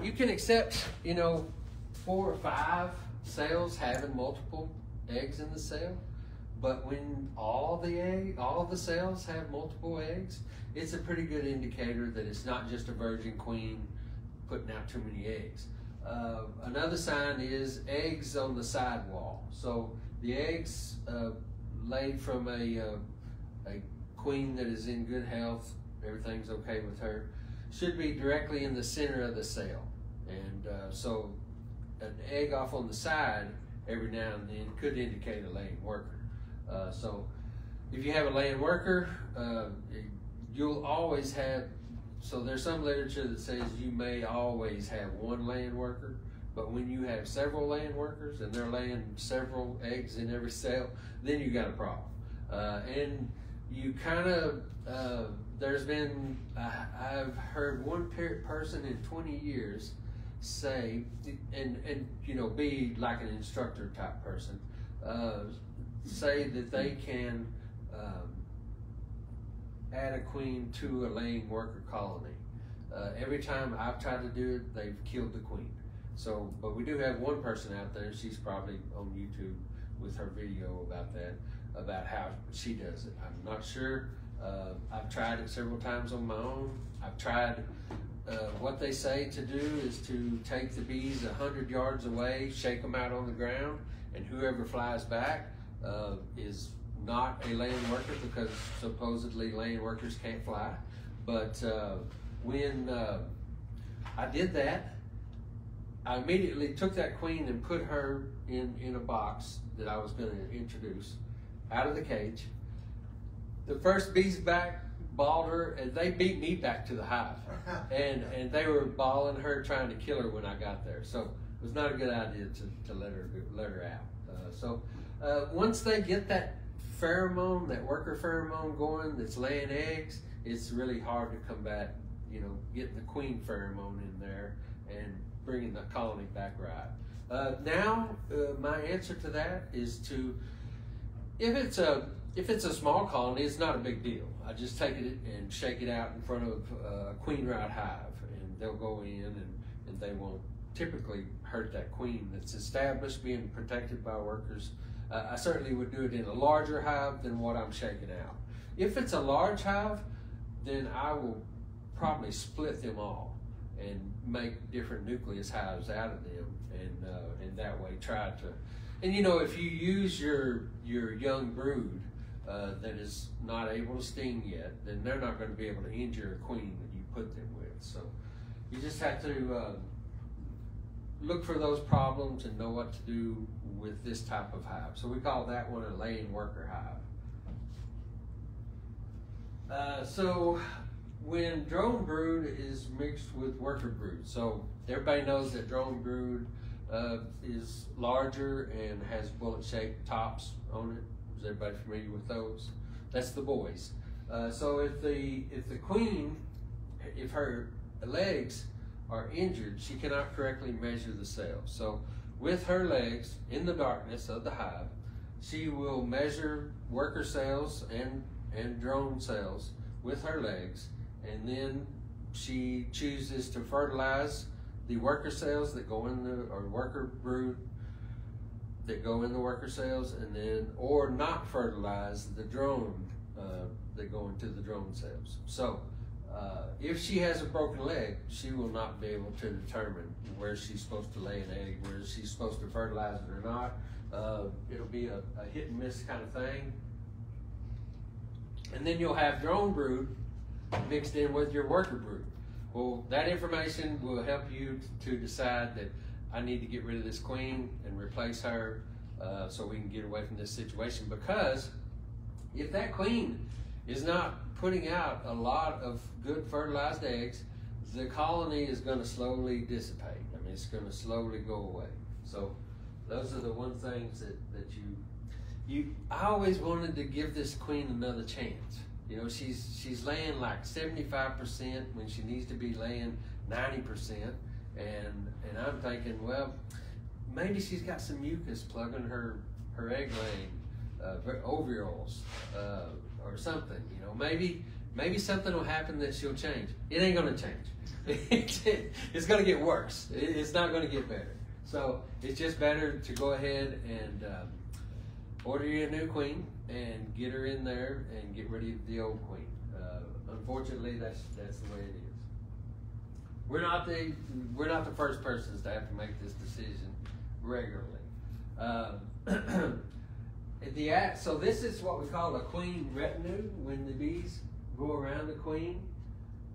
you can accept, you know, 4 or 5 cells having multiple eggs in the cell. But when all the cells have multiple eggs, it's a pretty good indicator that it's not just a virgin queen putting out too many eggs. Another sign is eggs on the sidewall. So the eggs laid from a queen that is in good health, everything's okay with her, should be directly in the center of the cell. And so an egg off on the side every now and then could indicate a laying worker. So if you have a laying worker, you'll always have, so there's some literature that says you may always have one laying worker, but when you have several laying workers and they're laying several eggs in every cell, then you got a problem. And you kind of, there's been, I've heard one person in 20 years say, and you know, be like an instructor type person, say that they can add a queen to a laying worker colony. Every time I've tried to do it, they've killed the queen. So, but we do have one person out there, she's probably on YouTube with her video about that, about how she does it. I'm not sure. I've tried it several times on my own. I've tried, what they say to do is to take the bees 100 yards away, shake them out on the ground, and whoever flies back is not a laying worker, because supposedly laying workers can't fly. But when I did that, I immediately took that queen and put her in a box that I was going to introduce out of the cage. The first bees back bawled her, and they beat me back to the hive. And they were bawling her, trying to kill her when I got there. So it was not a good idea to let her out. Once they get that pheromone, that worker pheromone going that's laying eggs, it's really hard to combat, you know, getting the queen pheromone in there and bringing the colony back right. Now, my answer to that is to, if it's a small colony, it's not a big deal. I just take it and shake it out in front of a queen route hive, and they'll go in and they won't typically hurt that queen that's established, being protected by workers. I certainly would do it in a larger hive than what I'm shaking out. If it's a large hive, then I will probably split them all and make different nucleus hives out of them, and that way try to, and you know, if you use your young brood that is not able to sting yet, then they're not going to be able to injure a queen that you put them with. So you just have to look for those problems and know what to do with this type of hive. So we call that one a laying worker hive. So when drone brood is mixed with worker brood, so everybody knows that drone brood is larger and has bullet-shaped tops on it. Is everybody familiar with those? That's the boys. So if the queen, if her legs are injured, she cannot correctly measure the cells. So with her legs in the darkness of the hive, she will measure worker cells and drone cells with her legs, and then she chooses to fertilize the worker cells that go in the, or worker brood that go in the worker cells, and then, or not fertilize the drone that go into the drone cells. So if she has a broken leg, she will not be able to determine where she's supposed to lay an egg, where she's supposed to fertilize it or not. It'll be a hit and miss kind of thing. And then you'll have drone brood mixed in with your worker brood. Well, that information will help you to decide that I need to get rid of this queen and replace her so we can get away from this situation. Because if that queen is not putting out a lot of good fertilized eggs, the colony is going to slowly dissipate. I mean, it's going to slowly go away. So those are the one things that I always wanted to give this queen another chance. You know, she's laying like 75% when she needs to be laying 90%, and I'm thinking, well, maybe she's got some mucus plugging her egg laying ovules or something. You know, maybe something will happen that she'll change. It ain't gonna change. It's gonna get worse. It's not gonna get better. So it's just better to go ahead and order you a new queen and get her in there and get rid of the old queen. Unfortunately, that's the way it is. We're not the first persons to have to make this decision regularly. So this is what we call a queen retinue, when the bees go around the queen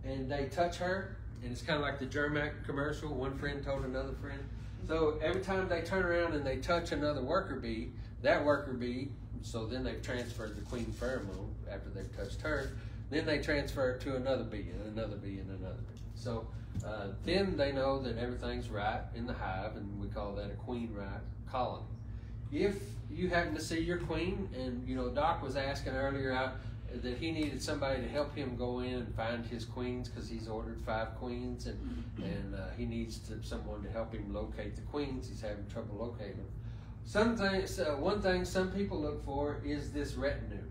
and they touch her, and it's kind of like the Germac commercial, one friend told another friend. So every time they turn around and they touch another worker bee, that worker bee, so then they've transferred the queen pheromone after they've touched her, then they transfer it to another bee and another bee and another bee. So then they know that everything's right in the hive, and we call that a queen right colony. If you happen to see your queen, and you know, Doc was asking earlier that he needed somebody to help him go in and find his queens, because he's ordered 5 queens, and he needs someone to help him locate the queens. He's having trouble locating them. One thing some people look for is this retinue.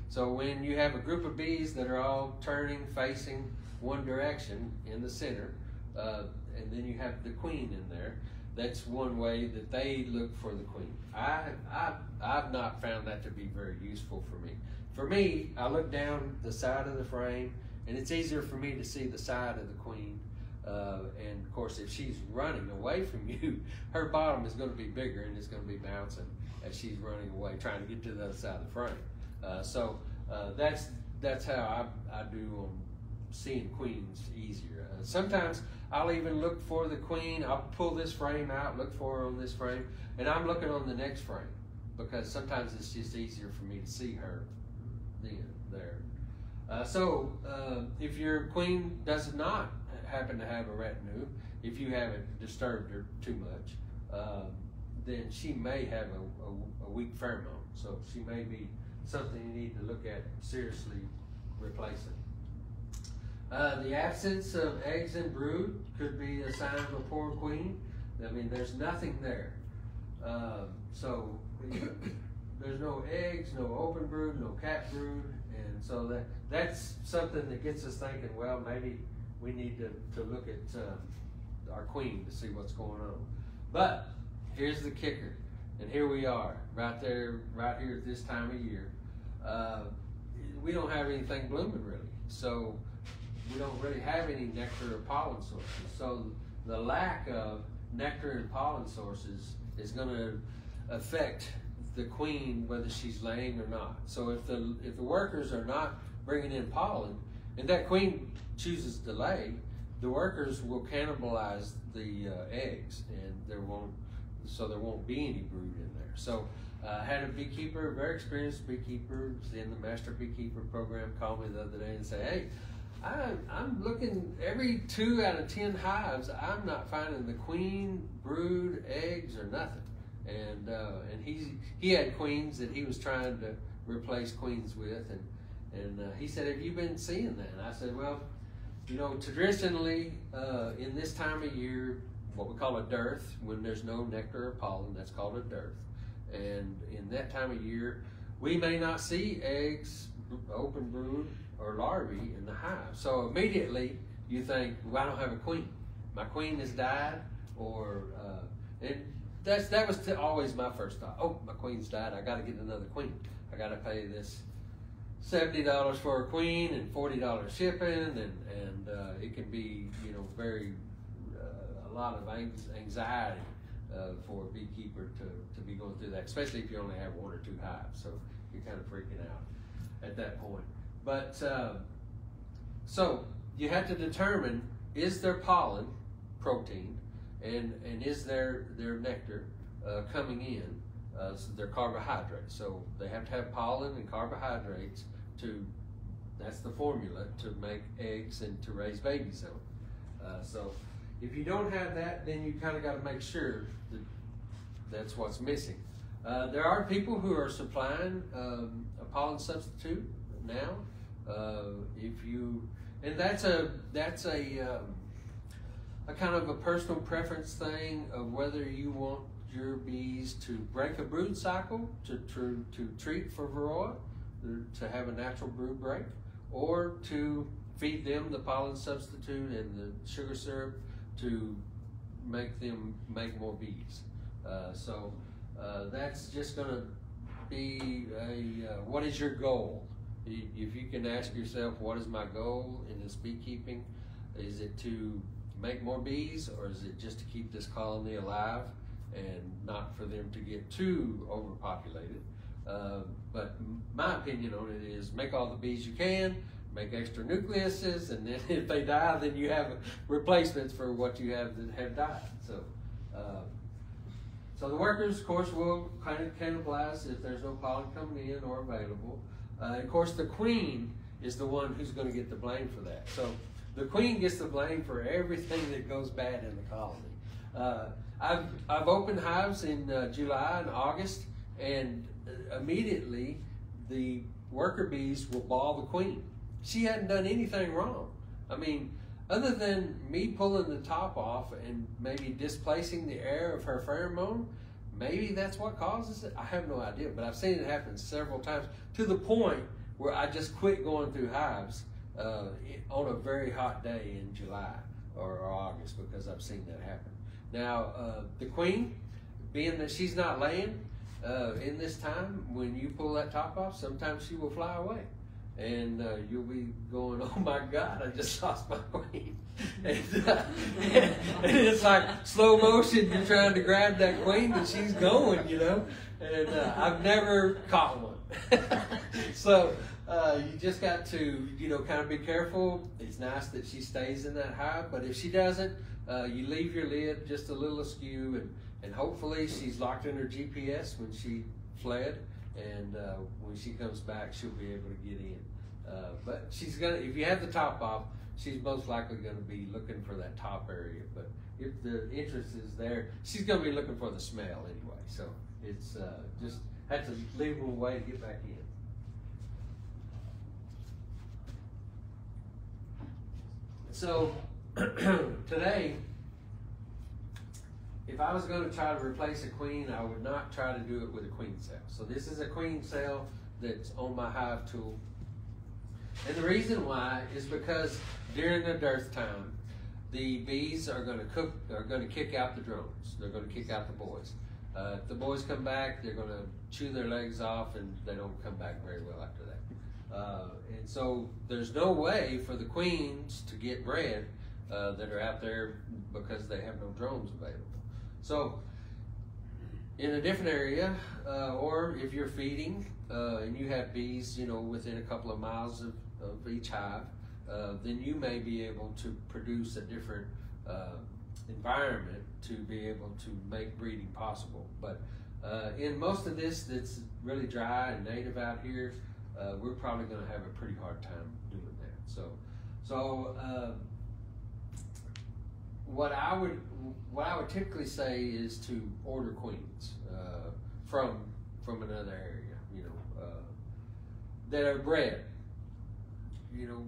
So when you have a group of bees that are all turning, facing one direction in the center, and then you have the queen in there, that's one way that they look for the queen. I've not found that to be very useful for me. For me, I look down the side of the frame, and it's easier for me to see the side of the queen. And of course, if she's running away from you, her bottom is going to be bigger, and it's going to be bouncing as she's running away, trying to get to the other side of the frame. So that's how I do on seeing queens easier. Sometimes I'll even look for the queen. I'll pull this frame out, look for her on this frame, and I'm looking on the next frame, because sometimes it's just easier for me to see her there. So if your queen does not happen to have a retinue, if you haven't disturbed her too much, then she may have a weak pheromone. So she may be something you need to look at seriously replacing. The absence of eggs and brood could be a sign of a poor queen. I mean, there's nothing there. So there's no eggs, no open brood, no cap brood, and so that's something that gets us thinking, well, maybe we need to look at our queen to see what's going on. But here's the kicker, and here we are, right here at this time of year. We don't have anything blooming really, so we don't really have any nectar or pollen sources. So the lack of nectar and pollen sources is going to affect the queen whether she's laying or not. So if the workers are not bringing in pollen, and that queen chooses to lay, the workers will cannibalize the eggs, and there won't be any brood in there. So I had a beekeeper, a very experienced beekeeper in the Master Beekeeper program, call me the other day and say, hey, I'm looking every 2 out of 10 hives, I'm not finding the queen, brood, eggs, or nothing. And he had queens that he was trying to replace queens with, and he said, have you been seeing that? And I said, well, you know, traditionally in this time of year, what we call a dearth, when there's no nectar or pollen, that's called a dearth. And in that time of year, we may not see eggs, open brood, or larvae in the hive. So immediately you think, well, I don't have a queen. My queen has died, and that was always my first thought. Oh, my queen's died. I got to get another queen. I got to pay this $70 for a queen and $40 shipping, and it can be, you know, very a lot of anxiety for a beekeeper to be going through that, especially if you only have 1 or 2 hives. So you're kind of freaking out at that point. But so you have to determine, is there pollen protein, and is their nectar coming in, so their carbohydrates. So they have to have pollen and carbohydrates that's the formula to make eggs and to raise babies on. So if you don't have that, then you kind of got to make sure that that's what's missing. There are people who are supplying a pollen substitute now. And that's a kind of a personal preference thing of whether you want your bees to break a brood cycle to treat for varroa, to have a natural brood break, or to feed them the pollen substitute and the sugar syrup to make them make more bees. So that's just going to be what is your goal? If you can ask yourself, what is my goal in this beekeeping? Is it to make more bees, or is it just to keep this colony alive and not for them to get too overpopulated? But my opinion on it is make all the bees you can, make extra nucleuses, and then if they die, then you have replacements for what you have that have died. So the workers, of course, will kind of cannibalize if there's no pollen coming in or available. Of course, the queen is the one who's going to get the blame for that. So the queen gets the blame for everything that goes bad in the colony. I've opened hives in July and August, and immediately the worker bees will ball the queen. She hadn't done anything wrong. I mean, other than me pulling the top off and maybe displacing the air of her pheromone, maybe that's what causes it. I have no idea, but I've seen it happen several times to the point where I just quit going through hives on a very hot day in July or August, because I've seen that happen. Now, the queen, being that she's not laying in this time, when you pull that top off, sometimes she will fly away. And you'll be going, oh my God, I just lost my queen. And it's like slow motion, you're trying to grab that queen, but she's going, you know. And I've never caught one. So you just got to, you know, kind of be careful. It's nice that she stays in that hive, but if she doesn't, you leave your lid just a little askew, and hopefully she's locked in her GPS when she fled, and when she comes back, she'll be able to get in. But she's gonna, if you have the top off, she's most likely gonna be looking for that top area. But if the interest is there, she's gonna be looking for the smell anyway. So it's just have to leave them away to get back in. So today, if I was going to try to replace a queen, I would not try to do it with a queen cell. So this is a queen cell that's on my hive tool. And the reason why is because during the dearth time, the bees are going to kick out the drones. They're going to kick out the boys. If the boys come back, they're going to chew their legs off, and they don't come back very well after that. And so there's no way for the queens to get bred that are out there because they have no drones available. So in a different area, or if you're feeding and you have bees, you know, within a couple of miles of each hive, then you may be able to produce a different environment to be able to make breeding possible. But in most of this that's really dry and native out here, we're probably going to have a pretty hard time doing that. So what I would typically say is to order queens from another area, you know, that are bred. You know,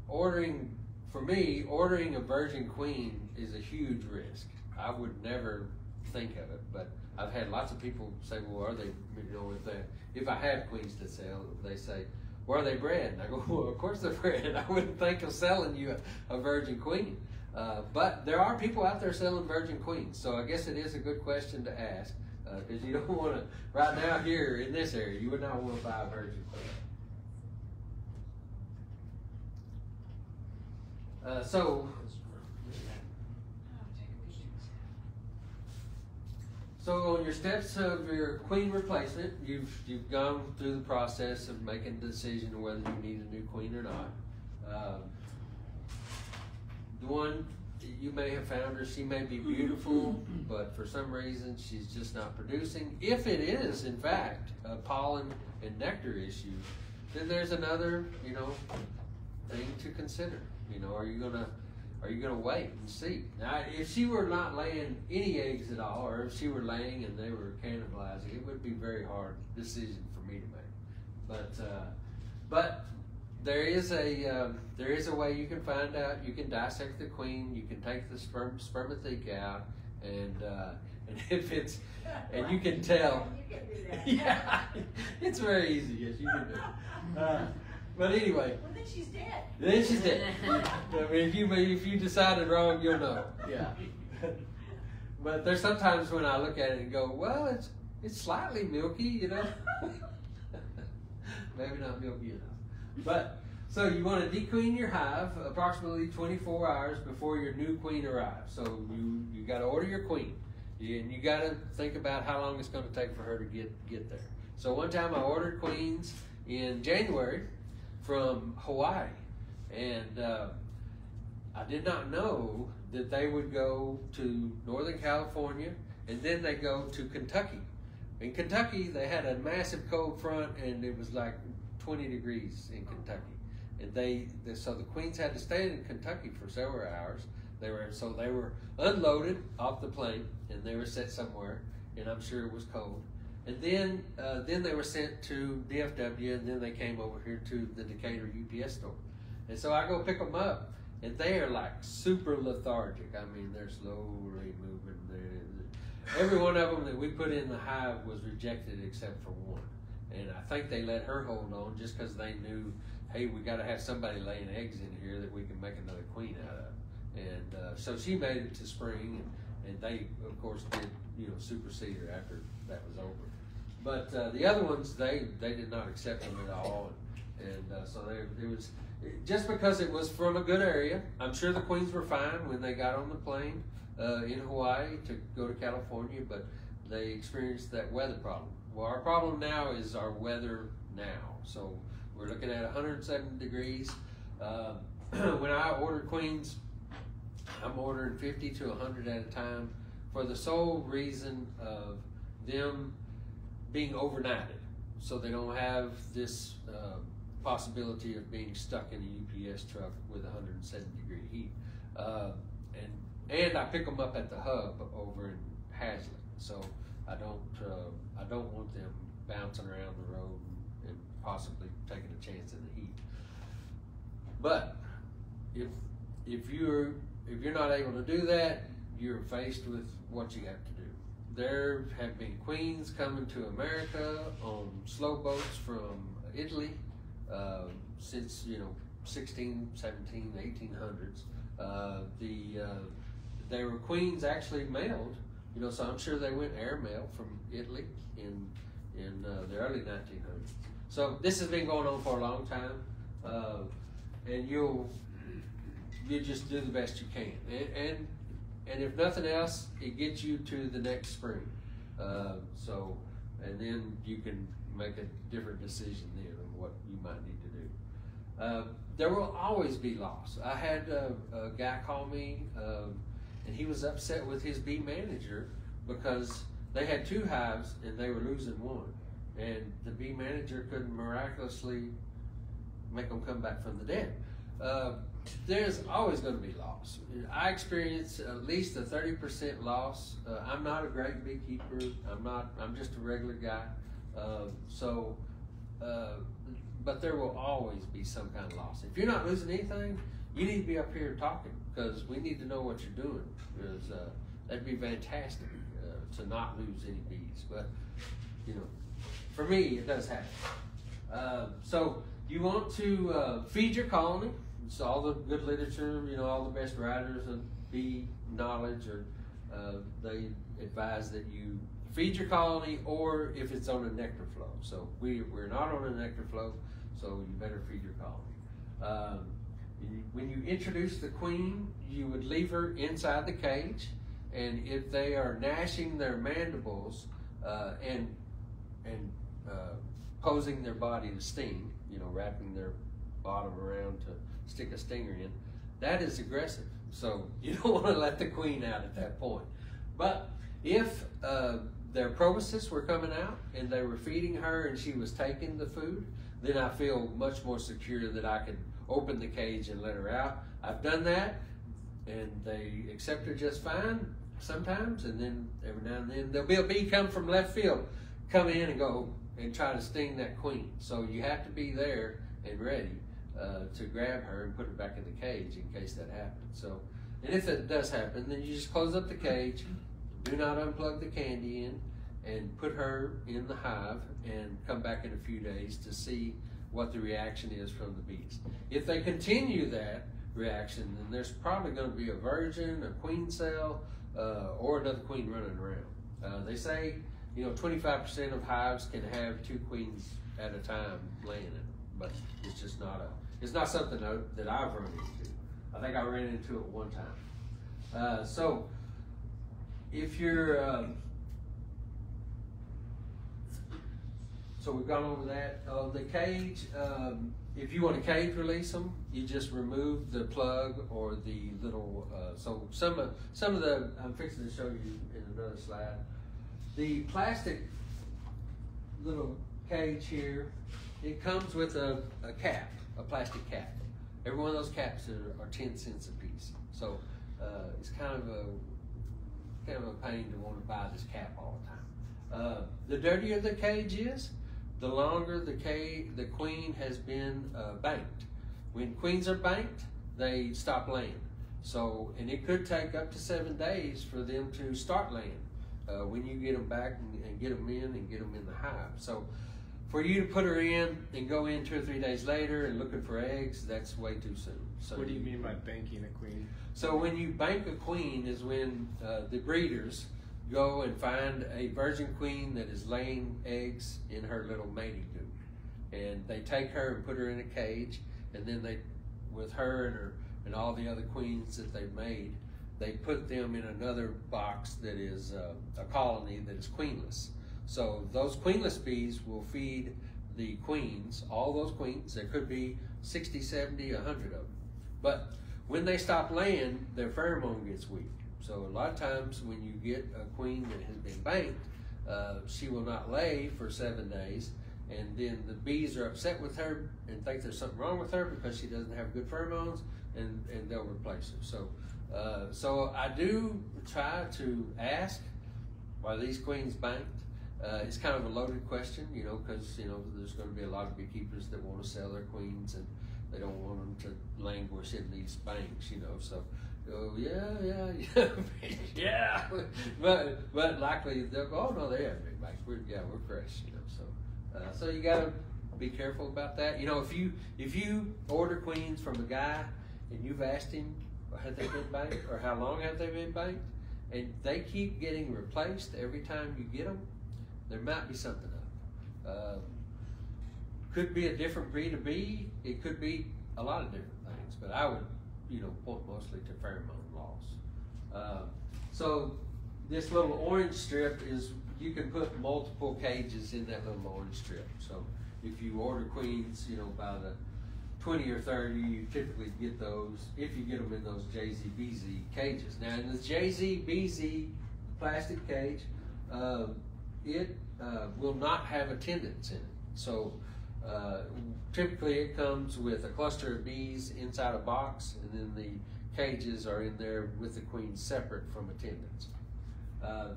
ordering a virgin queen is a huge risk. I would never think of it, but I've had lots of people say, well, are they, you know, if I have queens to sell, they say, well, are they bred? And I go, well, of course they're bred. I wouldn't think of selling you a virgin queen. But there are people out there selling virgin queens, so I guess it is a good question to ask, because you don't want to, right now here in this area, you would not want to buy a virgin queen. So on your steps of your queen replacement, you've gone through the process of making the decision of whether you need a new queen or not. The one you may have found her, she may be beautiful, but for some reason she's just not producing. If it is, in fact, a pollen and nectar issue, then there's another, thing to consider. Are you gonna wait and see? Now, if she were not laying any eggs at all, or if she were laying and they were cannibalizing, it would be a very hard decision for me to make. But there is a way you can find out. You can dissect the queen. You can take the spermatheque out, and if it's, and you can tell. You can do that. Yeah, it's very easy. Yes, you can do it. But anyway. Well, then she's dead. Then she's dead. I mean, if you decided wrong, you'll know. Yeah. But there's sometimes when I look at it and go, well, it's slightly milky, Maybe not milky enough. But so you want to dequeen your hive approximately 24 hours before your new queen arrives. So you got to order your queen, and you got to think about how long it's going to take for her to get there. So one time I ordered queens in January from Hawaii, and I did not know that they would go to Northern California, and then they go to Kentucky. In Kentucky, they had a massive cold front, and it was like 20 degrees in Kentucky. And so the queens had to stay in Kentucky for several hours. They were unloaded off the plane, and they were set somewhere, and I'm sure it was cold. And then they were sent to DFW, and then they came over here to the Decatur UPS store. And so I go pick them up, and they are like super lethargic. I mean, they're slowly moving. Every one of them that we put in the hive was rejected except for one. And I think they let her hold on just because they knew, hey, we got to have somebody laying eggs in here that we can make another queen out of. And so she made it to spring, and they, of course, did supersede her after that was over. But the other ones, they did not accept them at all, and so it was just because it was from a good area. I'm sure the queens were fine when they got on the plane in Hawaii to go to California, but they experienced that weather problem. Well, our problem now is our weather now. So we're looking at 107 degrees. When I order queens, I'm ordering 50 to 100 at a time for the sole reason of them being overnighted, so they don't have this possibility of being stuck in a UPS truck with 107 degree heat. And I pick them up at the hub over in Hazlet, so I don't want them bouncing around the road and possibly taking a chance in the heat. But if you're not able to do that, you're faced with what you have to do. There have been queens coming to America on slow boats from Italy since 16, 17, 1800s. They were queens actually mailed, so I'm sure they went airmail from Italy in the early 1900s. So this has been going on for a long time, and you just do the best you can, and if nothing else, it gets you to the next spring. And then you can make a different decision then on what you might need to do. There will always be loss. I had a guy call me, and he was upset with his bee manager because they had 2 hives and they were losing one. And the bee manager couldn't miraculously make them come back from the dead. There's always going to be loss. I experience at least a 30% loss. I'm not a great beekeeper. I'm just a regular guy. But there will always be some kind of loss. If you're not losing anything, you need to be up here talking, because we need to know what you're doing. Because that'd be fantastic to not lose any bees. But for me, it does happen. So you want to feed your colony. it's all the good literature, you know, all the best writers of bee knowledge, or they advise that you feed your colony, or if it's on a nectar flow. So we're not on a nectar flow, so you better feed your colony. When you introduce the queen, you would leave her inside the cage, and if they are gnashing their mandibles and posing their body to sting, you know, wrapping their bottom around to stick a stinger in, that is aggressive. So you don't want to let the queen out at that point. But if their proboscis were coming out and they were feeding her and she was taking the food, then I feel much more secure that I can open the cage and let her out. I've done that, and they accept her just fine sometimes, and then every now and then there'll be a bee come from left field, come in and go and try to sting that queen. So you have to be there and ready to grab her and put her back in the cage in case that happens. So, and if that does happen, then you just close up the cage, do not unplug the candy in, and put her in the hive and come back in a few days to see what the reaction is from the bees. If they continue that reaction, then there's probably going to be a virgin, a queen cell, or another queen running around. They say, you know, 25% of hives can have 2 queens at a time laying in them, but it's just not it's not something that I've run into. I think I ran into it one time. So if you're so we've gone over that. The cage, if you want to cage release them, you just remove the plug or the little, so some of the, I'm fixing to show you in another slide. The plastic little cage here, it comes with a cap, a plastic cap. Every one of those caps are 10 cents a piece. So it's kind of a pain to want to buy this cap all the time. The dirtier the cage is, the longer the queen has been banked. When queens are banked, they stop laying. So, and it could take up to 7 days for them to start laying when you get them back and get them in and get them in the hive. So, for you to put her in and go in 2 or 3 days later and looking for eggs, that's way too soon. So, what do you mean by banking a queen? So when you bank a queen is when the breeders go and find a virgin queen that is laying eggs in her little mating coop, and they take her and put her in a cage, and then they, with her and all the other queens that they've made, they put them in another box that is a colony that is queenless. So those queenless bees will feed the queens, all those queens. There could be 60, 70, 100 of them. But when they stop laying, their pheromone gets weak. So a lot of times when you get a queen that has been banked, she will not lay for 7 days, and then the bees are upset with her and think there's something wrong with her because she doesn't have good pheromones, and they'll replace her. So, so I do try to ask, why these queens banked? It's kind of a loaded question, you know, because, you know, there's going to be a lot of beekeepers that want to sell their queens and they don't want them to languish in these banks, you know, so. Oh yeah. But likely they'll go, oh no, they haven't been banked. We're fresh, you know. So, so you gotta be careful about that. You know, if you order queens from a guy and you've asked him, have they been banked or how long have they been banked, and they keep getting replaced every time you get them, there might be something up. Could be a different breed of bee. It could be a lot of different things, but I would, you know, point mostly to pheromone loss. So this little orange strip is, you can put multiple cages in that little orange strip. So if you order queens, you know, by the 20 or 30, you typically get those, if you get them in those JZBZ cages. Now in the JZBZ plastic cage, it will not have attendants in it. So typically it comes with a cluster of bees inside a box, and then the cages are in there with the queens separate from attendants.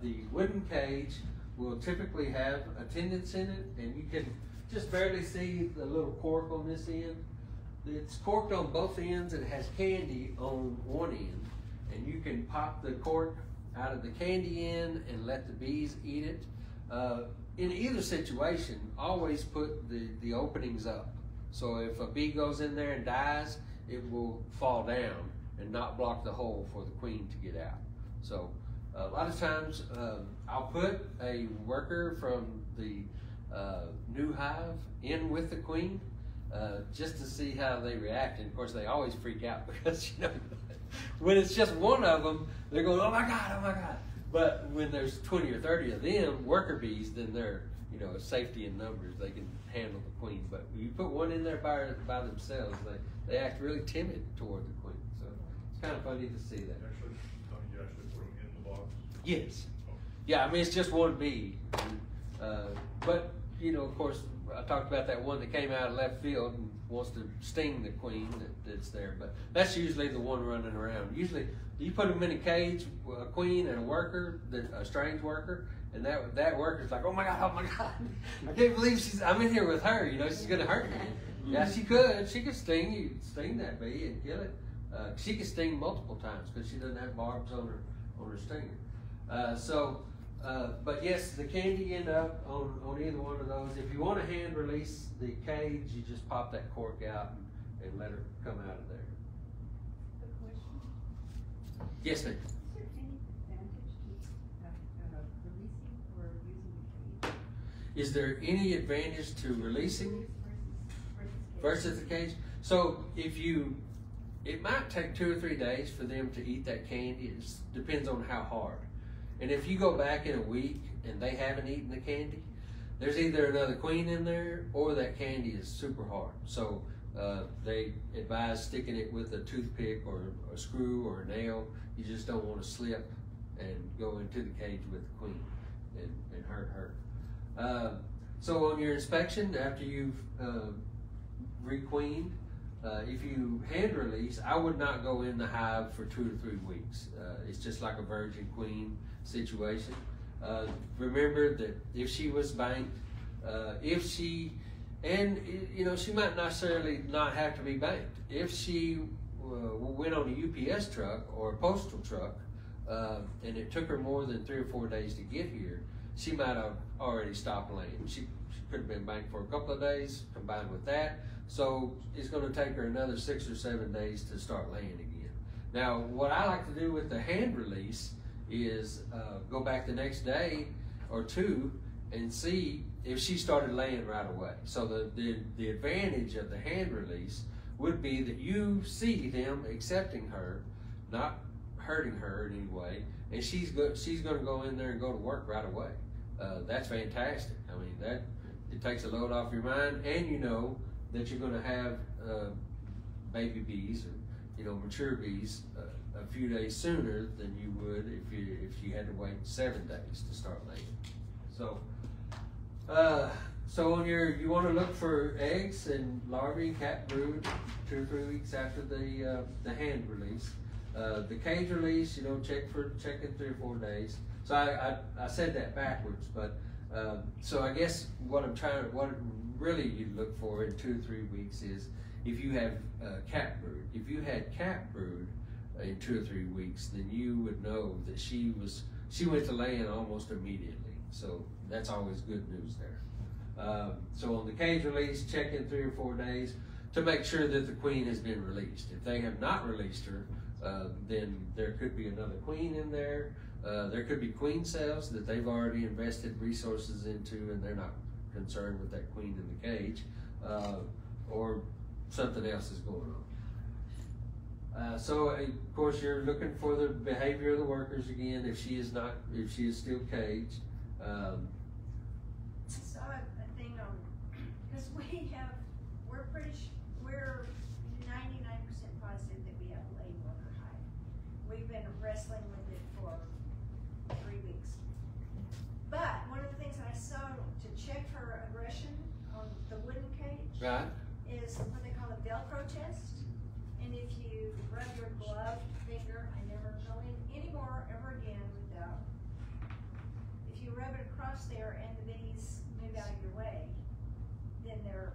The wooden cage will typically have attendants in it, and you can just barely see the little cork on this end. It's corked on both ends and it has candy on one end, and you can pop the cork out of the candy end and let the bees eat it. In either situation, always put the openings up. So if a bee goes in there and dies, it will fall down and not block the hole for the queen to get out. So a lot of times I'll put a worker from the new hive in with the queen just to see how they react. And of course they always freak out because, you know, when it's just one of them, they're going, oh my God, oh my God. But when there's 20 or 30 of them, worker bees, then they're, you know, safety in numbers. They can handle the queen. But when you put one in there by themselves, they act really timid toward the queen. So it's kind of funny to see that. Actually, you actually put them in the box? Yes. Yeah, I mean, it's just one bee. But, you know, of course, I talked about that one that came out of left field and wants to sting the queen that's there. But that's usually the one running around. Usually, you put them in a cage, a queen and a worker, a strange worker, and that worker's like, oh my God, I can't believe I'm in here with her. You know, she's gonna hurt me. Yeah, she could sting that bee and kill it. She could sting multiple times because she doesn't have barbs on her stinger. But yes, the candy end up on either one of those. If you want to hand release the cage, you just pop that cork out and let her come out of there. A question? Yes, ma'am. Is there any advantage to releasing or using the cage? Is there any advantage to releasing versus the cage? So it might take 2 or 3 days for them to eat that candy. It depends on how hard. And if you go back in a week and they haven't eaten the candy, there's either another queen in there or that candy is super hard. So they advise sticking it with a toothpick or a screw or a nail. You just don't want to slip and go into the cage with the queen and hurt her. So on your inspection, after you've requeened, if you hand release, I would not go in the hive for 2 to 3 weeks. It's just like a virgin queen situation. Remember that if she was banked, she might necessarily not have to be banked. If she went on a UPS truck or a postal truck, and it took her more than 3 or 4 days to get here, she might have already stopped laying. She could have been banked for a couple of days combined with that. So it's going to take her another 6 or 7 days to start laying again. Now, what I like to do with the hand release is go back the next day or two and see if she started laying right away. So the advantage of the hand release would be that you see them accepting her, not hurting her in any way, and she's going to go in there and go to work right away. That's fantastic. I mean, it takes a load off your mind, and you know that you're going to have baby bees or mature bees a few days sooner than you would if you had to wait 7 days to start laying. So on you want to look for eggs and larvae and cat brood 2 or 3 weeks after the hand release. The cage release, check in 3 or 4 days. So I said that backwards, but so I guess what really you look for in 2 or 3 weeks is if you have cat brood. If you had cat brood in 2 or 3 weeks, then you would know that she went to laying almost immediately. So that's always good news there. So on the cage release, check in 3 or 4 days to make sure that the queen has been released. If they have not released her, then there could be another queen in there. There could be queen cells that they've already invested resources into and they're not concerned with that queen in the cage, or something else is going on. So of course you're looking for the behavior of the workers again. If she is still caged. I saw a thing on, because we're 99% positive that we have a lady worker hive. We've been wrestling with it for 3 weeks. But one of the things that I saw to check her aggression on the wooden cage is what they call a Velcro test. And if you rub your gloved finger, I never go in anymore ever again without. If you rub it across there and the bees move out of your way, then they're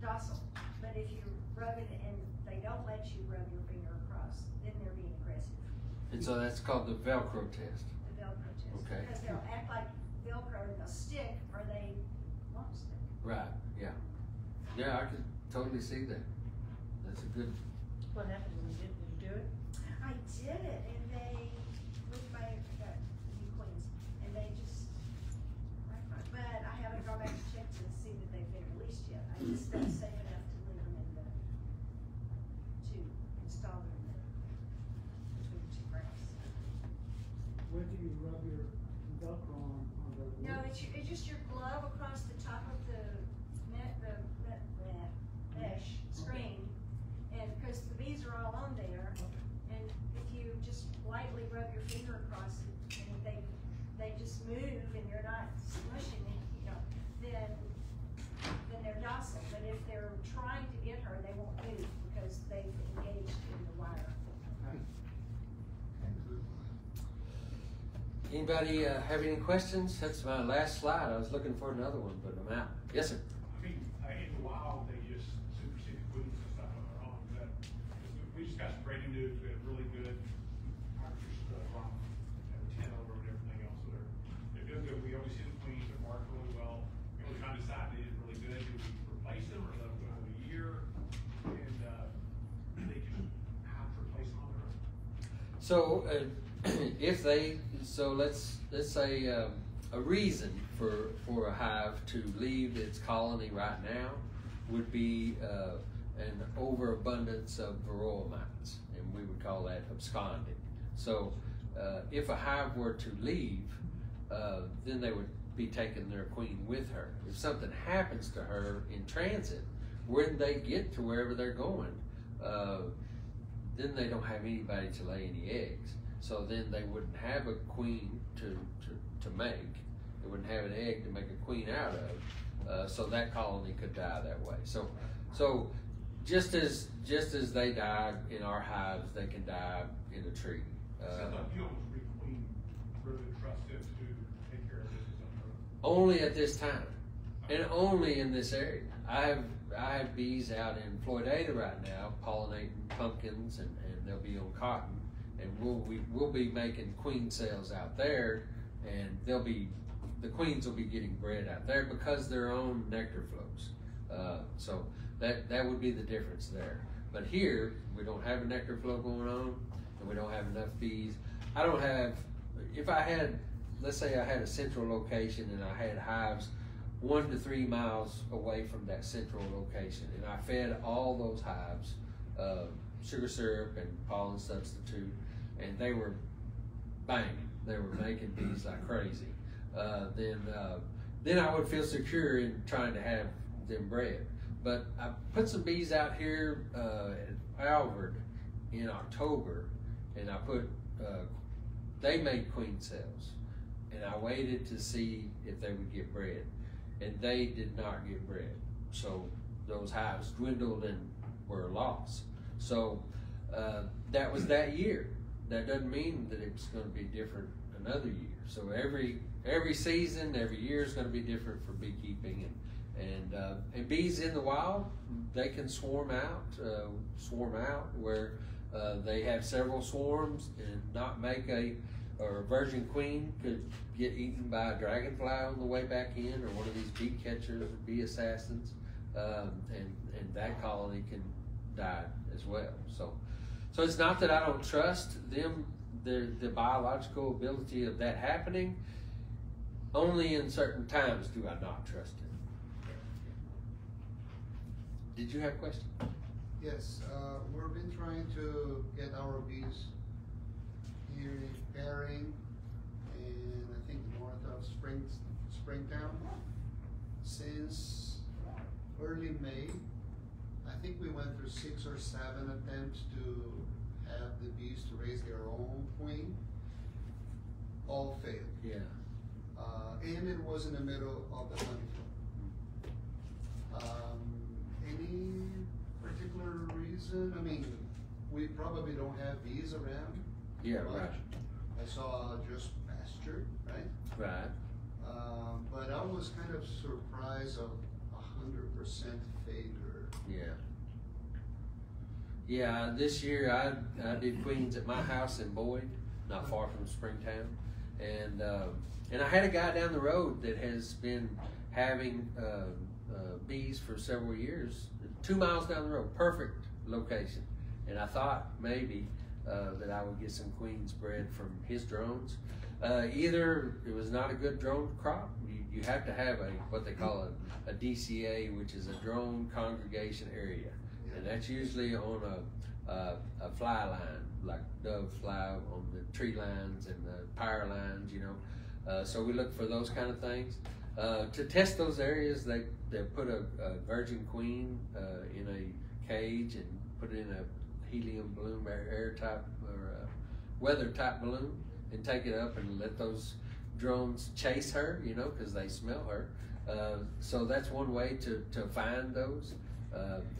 docile. But if you rub it and they don't let you rub your finger across, then they're being aggressive. And so that's called the Velcro test. The Velcro test. Okay. Because they'll act like Velcro and they'll stick or they won't stick. Right, yeah. Yeah, I could totally see that. That's a good What happened? Did you do it? I did it, and they, with my, new queens, and they just, but I haven't gone back to check to see that they've been released yet. I just got safe enough to leave them in the, to install them in the, between the two racks. Where do you rub your Velcro on the wood? No, it's just your glove across the top of the mesh screen, and because the bees are all on there, and if you just lightly rub your finger across it, and they just move, and you're not smushing it, you know, then they're docile. But if they're trying to get her, they won't move because they've engaged in the wire. Anybody have any questions? That's my last slide. I was looking for another one, but I'm out. Yes, sir. I mean, in the wild, they just supersede queens and stuff on their own. But we just got some breaking news. We had really good partners from 10 over and everything else. So they're doing good. We always see the queens that mark really well. We were trying to decide they did really good. Do we replace them or let them go a year? And they can have to replace them on their own. So if they, so let's say a reason for a hive to leave its colony right now would be an overabundance of varroa mites, and we would call that absconding. So if a hive were to leave, then they would be taking their queen with her. If something happens to her in transit, when they get to wherever they're going, then they don't have anybody to lay any eggs. So then they wouldn't have a queen to make. They wouldn't have an egg to make a queen out of. So that colony could die that way. So just as they die in our hives, they can die in a tree. Sounds like you almost queen really trust them to take care of this on their own. Only at this time, and only in this area. I have bees out in Floydada right now pollinating pumpkins, and they'll be on cotton. And we'll be making queen cells out there, and the queens will be getting bred out there because they're on nectar flows. So that would be the difference there. But here we don't have a nectar flow going on, and we don't have enough bees. I don't have. If I had, let's say I had a central location and I had hives 1 to 3 miles away from that central location, and I fed all those hives sugar syrup and pollen substitute, and they were banging. They were making bees like crazy. Then I would feel secure in trying to have them bred. But I put some bees out here at Alvord in October, and I put they made queen cells, and I waited to see if they would get bred, and they did not get bred. So those hives dwindled and were a loss. So that was that year. That doesn't mean that it's going to be different another year. So every season, every year is going to be different for beekeeping, and bees in the wild, they can swarm out where they have several swarms and not make a virgin queen could get eaten by a dragonfly on the way back in, or one of these bee catchers or bee assassins, and that colony can die as well. So it's not that I don't trust them, the biological ability of that happening. Only in certain times do I not trust it. Did you have a question? Yes, we've been trying to get our bees here in pairing, and I think north of Springtown since early May. I think we went through 6 or 7 attempts to have the bees to raise their own queen. All failed. Yeah. And it was in the middle of the honeycomb. Any particular reason? I mean, we probably don't have bees around. Yeah, right. I saw just pasture, right? Right. But I was kind of surprised of 100% failure. Yeah. Yeah, this year I did queens at my house in Boyd, not far from Springtown, and I had a guy down the road that has been having bees for several years, 2 miles down the road, perfect location, And I thought maybe that I would get some queens bred from his drones. Either it was not a good drone crop. You have to have what they call a DCA, which is a drone congregation area, and that's usually on a fly line, like doves fly on the tree lines and the power lines, you know. So we look for those kind of things. To test those areas, they put a virgin queen in a cage and put it in a helium balloon, air type or weather type balloon, and take it up and let those drones chase her, you know, because they smell her. So that's one way to find those.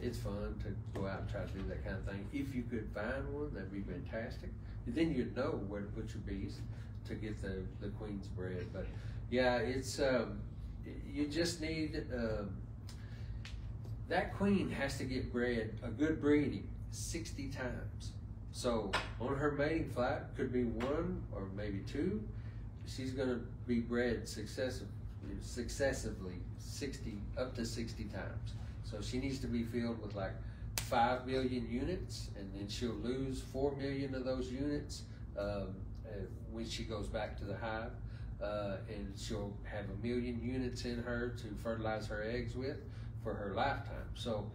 It's fun to go out and try to do that kind of thing. If you could find one, that'd be fantastic. Then you'd know where to put your bees to get the queens bred. But yeah, it's you just need that queen has to get bred a good breeding 60 times. So on her mating flight, could be 1 or maybe 2. She's going to be bred successively up to 60 times. So she needs to be filled with like 5 million units, and then she'll lose 4 million of those units when she goes back to the hive, and she'll have 1 million units in her to fertilize her eggs with for her lifetime. So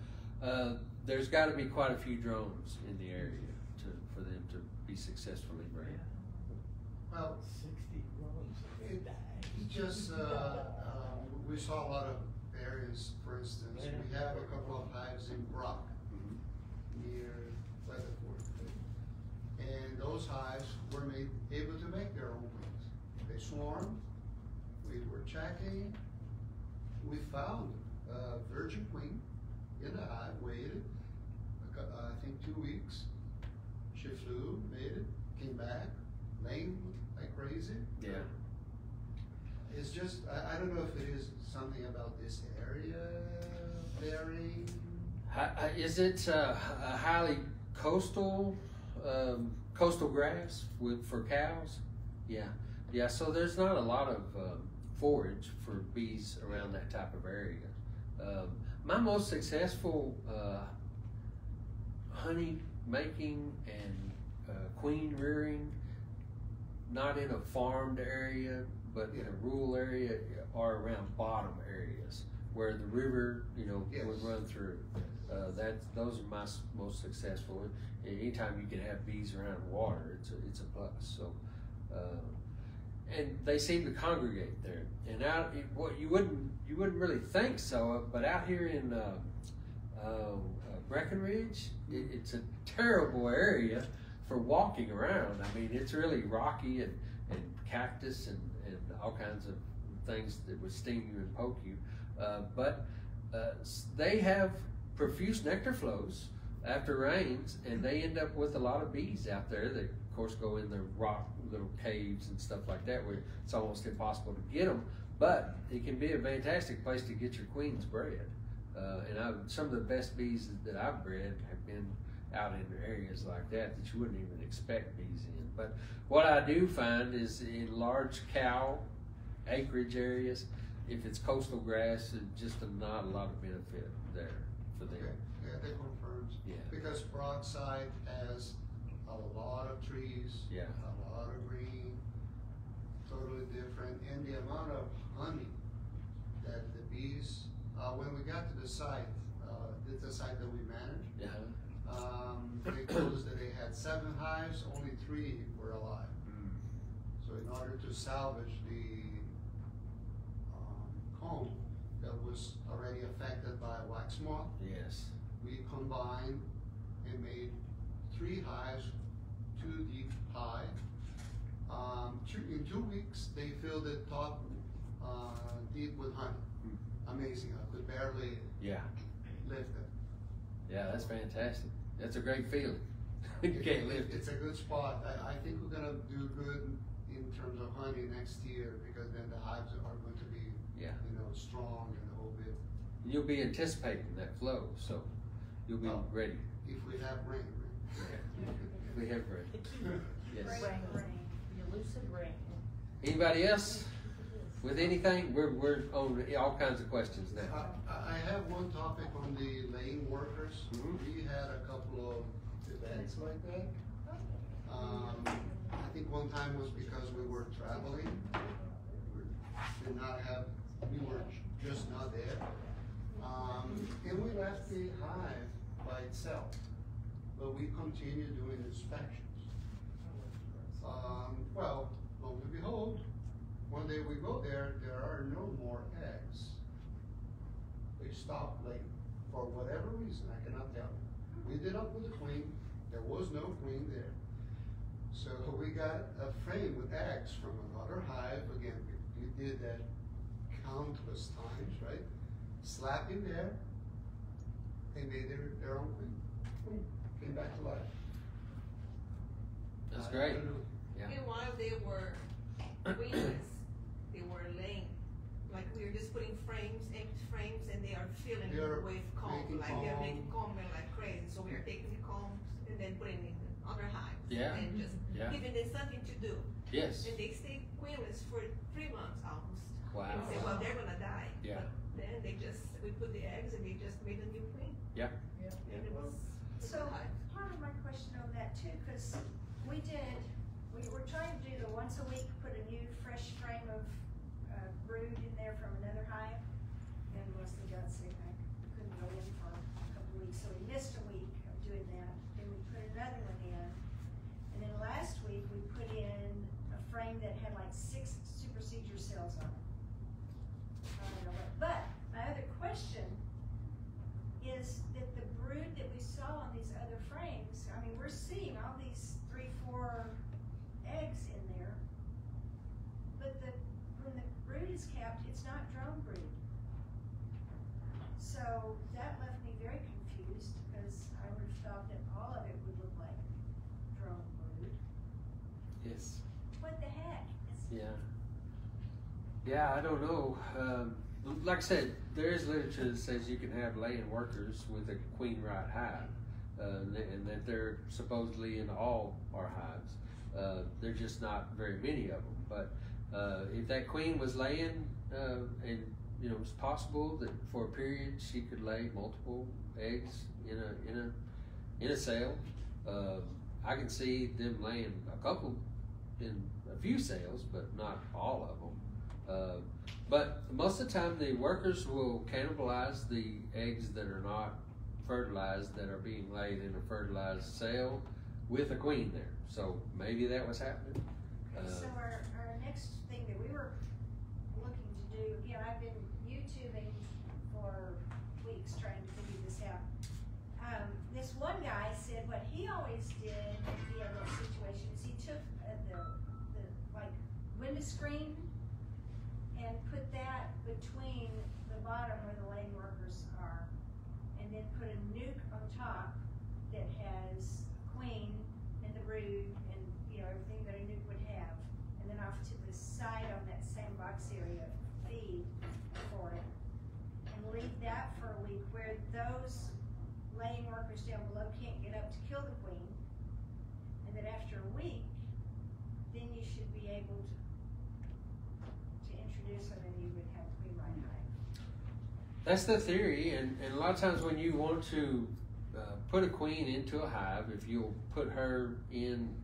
there's got to be quite a few drones in the area for them to be successfully bred. Well, 60 drones. It just, we saw a lot of areas, for instance, we have a couple of hives in Brock, near Weatherford. And those hives were able to make their own queens. They swarmed, we were checking, we found a virgin queen in the hive, waited, I think 2 weeks. She flew, mated, came back, laying like crazy. Yeah. It's just, I don't know if it is something about this area varying. Is it a highly coastal grass for cows? Yeah. So there's not a lot of forage for bees around that type of area. My most successful honey making and queen rearing, not in a farmed area, but in a rural area, are around bottom areas where the river, you know, would run through. Those are my most successful. Anytime you can have bees around water, it's a plus. So, and they seem to congregate there. And out, what you wouldn't really think so, but out here in Breckenridge, it's a terrible area for walking around. I mean, it's really rocky and cactus and all kinds of things that would sting you and poke you. But they have profuse nectar flows after rains, and they end up with a lot of bees out there that, of course, go in the rock little caves and stuff like that where it's almost impossible to get them. But it can be a fantastic place to get your queens bred. And some of the best bees that I've bred have been out in areas like that you wouldn't even expect bees in. But what I do find is in large cow acreage areas, if it's coastal grass, it's just not a lot of benefit there for them. Okay. Yeah, that confirms. Yeah. Because Broadside has a lot of trees, a lot of green, totally different, and the amount of honey that the bees, when we got to the site, the site that we managed, they told us that they had 7 hives, only 3 were alive. So in order to salvage the comb that was already affected by wax moth, we combined and made 3 hives, 2 deep high. In 2 weeks, they filled the top deep with honey. Amazing! I could barely lift it. Yeah, that's fantastic. That's a great feeling. You can't lift it. It's a good spot. I think we're gonna do good in terms of honey next year, because then the hives are going to be, you know, strong and the whole bit. You'll be anticipating that flow, so you'll be ready. If we have rain. If we have rain. Yes. Rain, the elusive rain. Anybody else with anything? We're on all kinds of questions now. I have one topic on the laying workers. We had a couple of events like that. I think one time was because we were traveling. We were just not there. And we left the hive by itself, but we continued doing inspections. Well, lo and behold, one day we go there are no more eggs. They stopped laying for whatever reason, I cannot tell. We did up with the queen, there was no queen there. So we got a frame with eggs from another hive. Again, we did that countless times, right? Slapped in there, they made their own queen. Boom, came back to life. That's great. Yeah. And while they were queenless, they were laying. Like we were just putting frames, empty frames, and they are filling with comb. Like they're making comb like crazy. So we are taking the combs and then putting it in other hives. Yeah. And just giving them something to do. Yes. And they stayed queenless for 3 months almost. Wow. And we said, well, they're gonna die. Yeah. But then we put the eggs and they just made a new queen. Yeah. And it was So part of my question on that too, because we were trying to do the once a week, put a new fresh frame of brood in there from another hive, and Leslie got sick. I couldn't go in for a couple of weeks, so we missed a week of doing that. Then we put another one in, and then last week we put in a frame that had like 6 supersedure cells on it. I don't know what, but my other question is that the brood that we saw on these other frames, I mean, we're seeing all these 3, 4 eggs in there, but when the brood is capped, it's not drone brood. So that left me very confused, because I would have thought that all of it would look like drone brood. Yes. What the heck? Yeah, I don't know. Like I said, there is literature that says you can have laying workers with a queen right hive, and that they're supposedly in all our hives. They're just not very many of them. But if that queen was laying, and it's possible that for a period she could lay multiple eggs in a cell. I can see them laying a couple in a few cells, but not all of them. But most of the time the workers will cannibalize the eggs that are not fertilized, that are being laid in a fertilized cell with a queen there. So maybe that was happening. So our next thing that we were looking to do, I've been YouTubing for weeks trying to figure this out. This one guy said what he always did in those situations, he took the like window screen and put that between the bottom where the laying workers are, and then put a nuke on top that has queen and the brood and everything that a nuke would have, and then off to the side on that same box area feed for it, and leave that for a week where those laying workers down below can't get up to kill the queen, and then after a week, then you should be able to introduce them, and you would have queen right hive. That's the theory, and a lot of times when you want to put a queen into a hive, if you'll put her in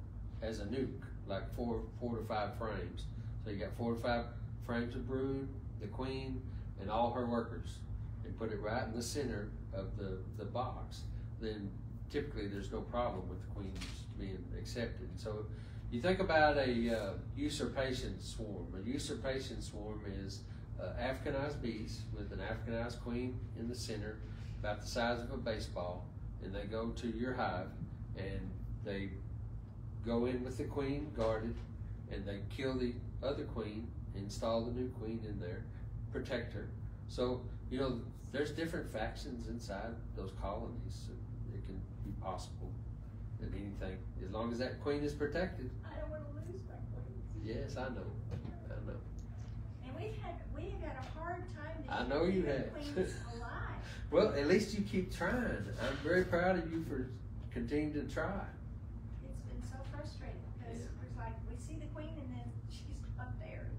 as a nuke, like four to five frames. So you got 4 to 5 frames of brood, the queen, and all her workers, and put it right in the center of the box, then typically there's no problem with the queens being accepted. So you think about a usurpation swarm. A usurpation swarm is Africanized bees with an Africanized queen in the center, about the size of a baseball, and they go to your hive and they go in with the queen guarded, and they kill the other queen, install the new queen in there, protect her. So there's different factions inside those colonies. So it can be possible that anything, as long as that queen is protected. I don't want to lose my queens. Yes, I know. And we had a hard time. I know you have. Queens alive. Well, at least you keep trying. I'm very proud of you for continuing to try. It's been so frustrating because it's like we see the queen and then she's up there.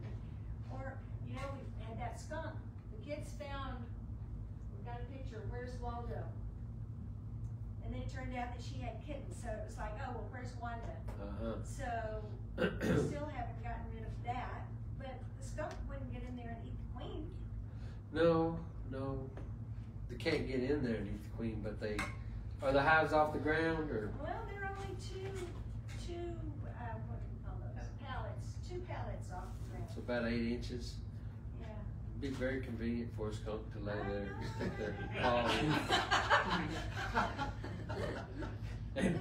Or we had that skunk. The kids found. We got a picture. Where's Waldo? And then it turned out that she had kittens, so it was like, oh, well, where's Wanda? So, we still haven't gotten rid of that, but the skunk wouldn't get in there and eat the queen. No, they can't get in there and eat the queen, but are the hives off the ground or? Well, they're only two, what do you call those? Pallets, 2 pallets off the ground. So about 8 inches. Yeah. It'd be very convenient for a skunk to lay there and stick their paw in. And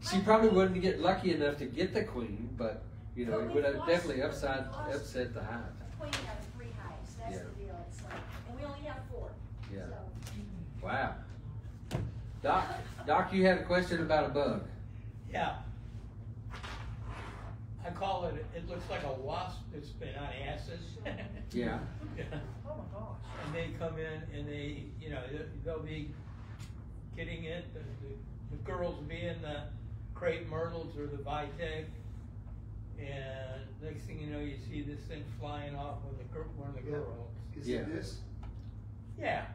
she probably wouldn't get lucky enough to get the queen, but you know, it would have definitely upset the hive. A queen out of 3 hives, that's the deal. It's like, and we only have 4. Yeah. So. Wow. Doc, you had a question about a bug. Yeah. I call it looks like a wasp that's been on acid. Yeah. Oh my gosh. And they come in and they, you know, they'll be getting it. The girls will be in the crepe myrtles or the Sitek. And next thing you know, you see this thing flying off with one of the girls. Is it this? Yeah.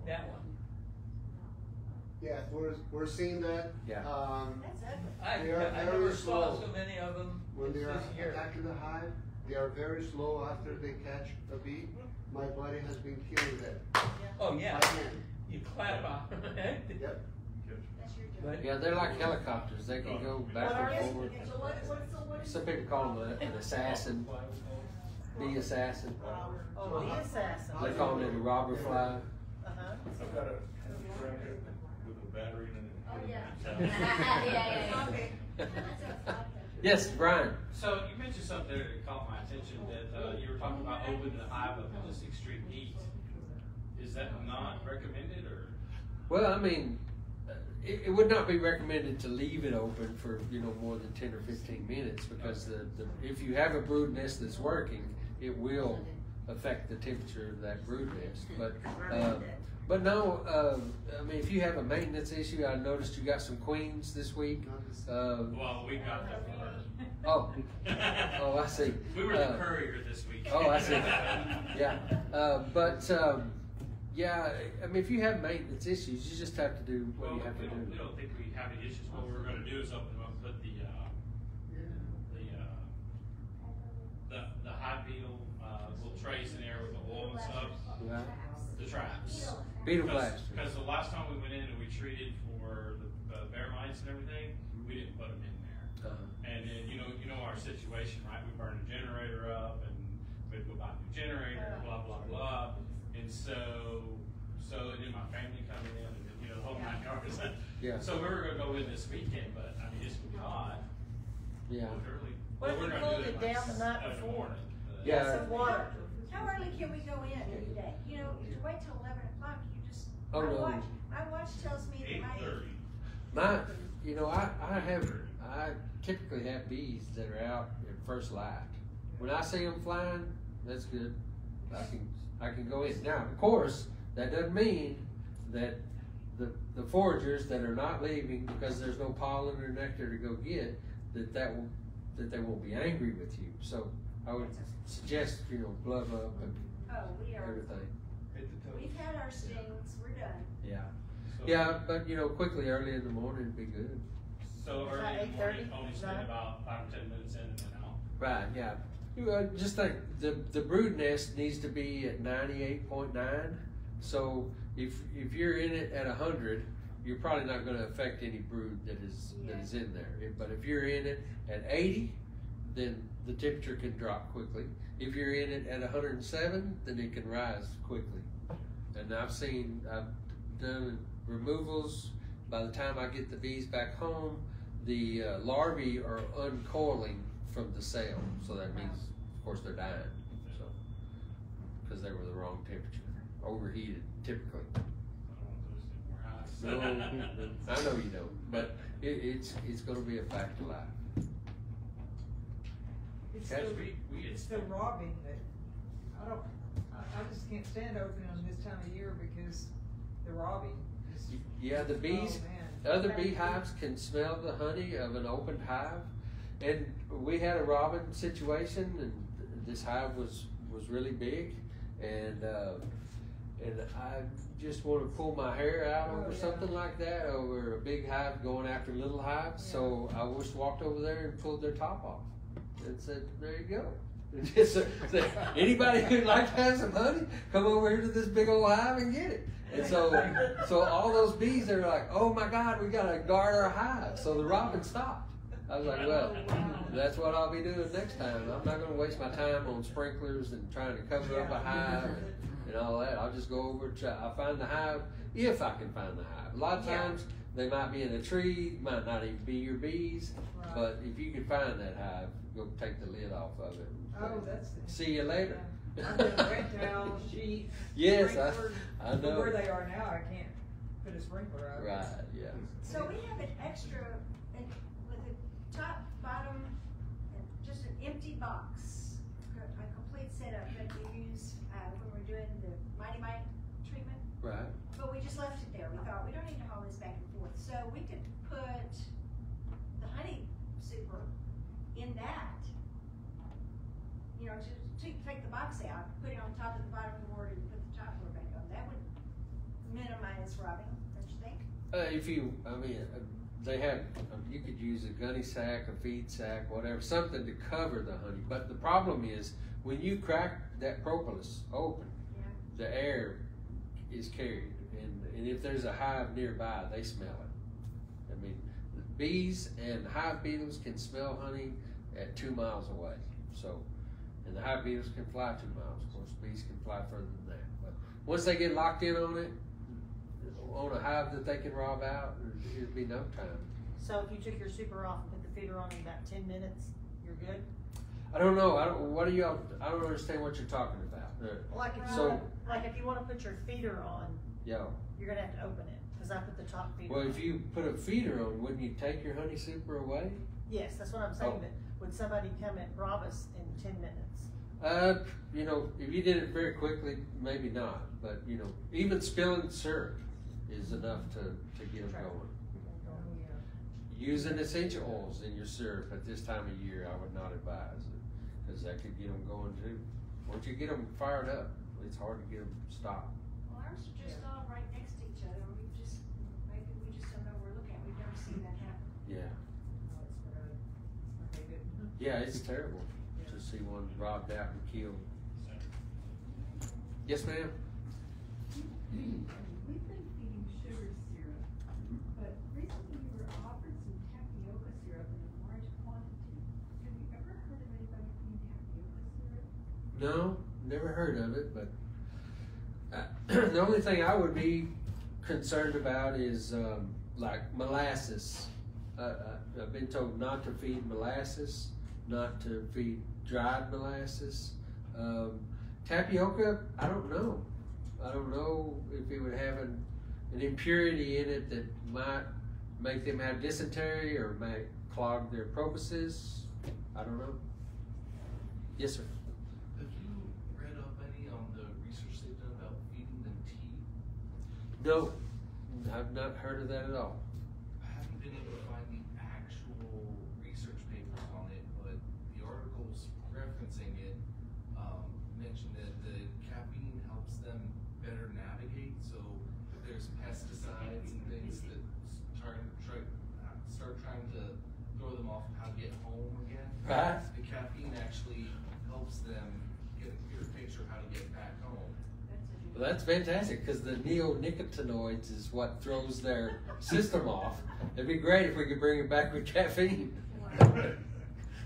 That one. Yeah, we're seeing that. Yeah. They are I very never saw slow. so many of them When they are this year. attacking the hive, they are very slow after they catch a bee. My buddy has been killing them. Oh yeah. By hand. You clap on them. Yep. But Yeah, they're like helicopters. They can go back and forward. Some people call them an assassin, bee assassin. Oh, the assassin. They call it a robber fly. I've got a bracket with a battery in it. Oh, yeah. Yes, Brian. So you mentioned something that caught my attention, that you were talking about opening the hive up in this extreme heat. Is that not recommended, or? Well, I mean, it would not be recommended to leave it open for more than 10 or 15 minutes because if you have a brood nest that's working, it will affect the temperature of that brood nest. But no, I mean, if you have a maintenance issue, I noticed you got some queens this week. Well, we got that for her. Oh, I see. We were the courier this week. Oh, I see. Yeah, yeah. I mean, if you have maintenance issues, you just have to do what you have to do. We don't think we have any issues. What we're going to do is open them up, and put the hive beetle little trays in there with the oil and stuff. Yeah. The traps. Beetle blasters. Because the last time we went in and we treated for the bear mites and everything, we didn't put them in there. And then you know our situation, right? We burned a generator up, and we had to go buy a new generator, blah blah blah. And so and then my family coming in, and the whole 9 yards. Yeah. So we were gonna go in this weekend, but I mean it's been hot. Yeah. What if we pulled it down the night before? Yeah. Some water. How early can we go in today? You know, if you wait till 11 o'clock, you just. Oh, no. My watch tells me that I typically have bees that are out at first light. When I see them flying, that's good. I can go in. Now, of course, that doesn't mean that the foragers that are not leaving because there's no pollen or nectar to go get, that they won't be angry with you. So I would suggest glove up and everything. We've had our stings. We're done. Yeah. Yeah, but quickly early in the morning would be good. So early in the morning, only spend about 5 or 10 minutes in and then out. Right. Yeah. You just think the brood nest needs to be at 98.9. So if you're in it at 100, you're probably not going to affect any brood that is in there. But if you're in it at 80, then the temperature can drop quickly. If you're in it at 107, then it can rise quickly. And I've done removals. By the time I get the bees back home, the larvae are uncoiling from the cell. So that means, of course, they're dying. So because they were the wrong temperature, overheated typically. No, I know you don't, but it's going to be a fact of life. It's the robbing that I just can't stand opening them this time of year because the robbing. Yeah, the bees, other beehives can smell the honey of an open hive, and we had a robin situation, and this hive was really big, and and I just want to pull my hair out over something like that, over a big hive going after little hives. So I just walked over there and pulled their top off and said, there you go. Just say, anybody who'd like to have some honey, come over here to this big old hive and get it. And so all those bees, they're like, oh my God, we gotta guard our hive. So the robin stopped. I was like, well, that's what I'll be doing next time. I'm not gonna waste my time on sprinklers and trying to cover up a hive and all that. I'll just go over, I'll find the hive, if I can find the hive. A lot of times, they might be in a tree, might not even be your bees, but if you can find that hive, go take the lid off of it. Oh, that's it. See you later. I've done wet towels, sheets. Yes, sprinklers. I know. But where they are now, I can't put a sprinkler out. Right, yeah. So we have an extra, with a top, bottom, and just an empty box, a complete setup that we use when we're doing the Mighty Mite treatment. Right. But we just left it there. We thought we don't need to haul this back and forth. So we could put the honey super in that. You know, to take the box out, put it on top of the bottom board and put the top board back on. That would minimize robbing, don't you think? They have, you could use a gunny sack, a feed sack, whatever, something to cover the honey. But the problem is, when you crack that propolis open, the air is carried. And if there's a hive nearby, they smell it. I mean, bees and hive beetles can smell honey at 2 miles away. So, and the hive beetles can fly 2 miles. Of course, bees can fly further than that. But once they get locked in on it, on a hive that they can rob out, it'd be no time. So if you took your super off and put the feeder on in about 10 minutes, you're good? I don't know. I don't understand what you're talking about. Like if you want to put your feeder on, you're gonna have to open it, because I put the top feeder Well, on. if you put a feeder on, wouldn't you take your honey super away? Yes, that's what I'm saying, but would somebody come and rob us in 10 minutes? You know, if you did it very quickly, maybe not. But, you know, even spilling syrup is enough to get them going. Using essential oils in your syrup at this time of year, I would not advise it, because that could get them going too. Once you get them fired up, it's hard to get them stopped. Well, ours are just all right next to each other. Maybe we just don't know where we're looking at. We've never seen that happen. Yeah. Yeah, it's terrible to see one robbed out and killed. Yes, ma'am? We've been feeding sugar syrup, but recently we were offered some tapioca syrup in a large quantity. Have you ever heard of anybody feeding tapioca syrup? No, never heard of it, but the only thing I would be concerned about is like molasses. I've been told not to feed molasses, not to feed dried molasses. Tapioca, I don't know. I don't know if it would have an impurity in it that might make them have dysentery or might clog their proboscis. I don't know. Yes, sir. Have you read up any on the research they've done about feeding them tea? No, I've not heard of that at all. I haven't been able to find the actual research papers on it, but the articles referencing it mentioned that the caffeine helps them better navigate. So if there's pesticides and things that start trying to throw them off of how to get home again, right? The caffeine actually helps them get a clear picture of how to get back home. Well, that's fantastic, because the neonicotinoids is what throws their system off. It'd be great if we could bring it back with caffeine.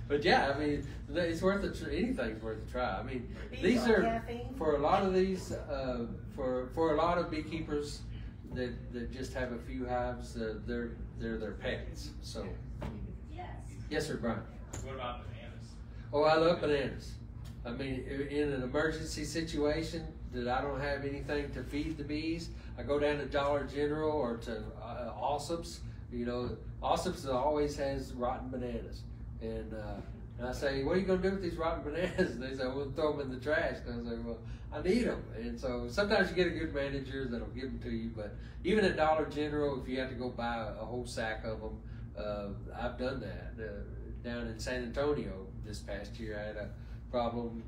But yeah, I mean, it's worth it. Anything's worth a try. I mean, these are caffeine? for a lot of these, for a lot of beekeepers that just have a few hives. They're their pets. So. Yes, sir, Brian. What about bananas? Oh, I love bananas. I mean, in an emergency situation that I don't have anything to feed the bees, I go down to Dollar General or to Allsup's. You know, Allsup's always has rotten bananas. And I say, what are you going to do with these rotten bananas? And they say, we'll throw them in the trash. And I say, well, I need them. And so sometimes you get a good manager that'll give them to you. But even at Dollar General, if you have to go buy a whole sack of them, I've done that. Down in San Antonio this past year, I had a problem.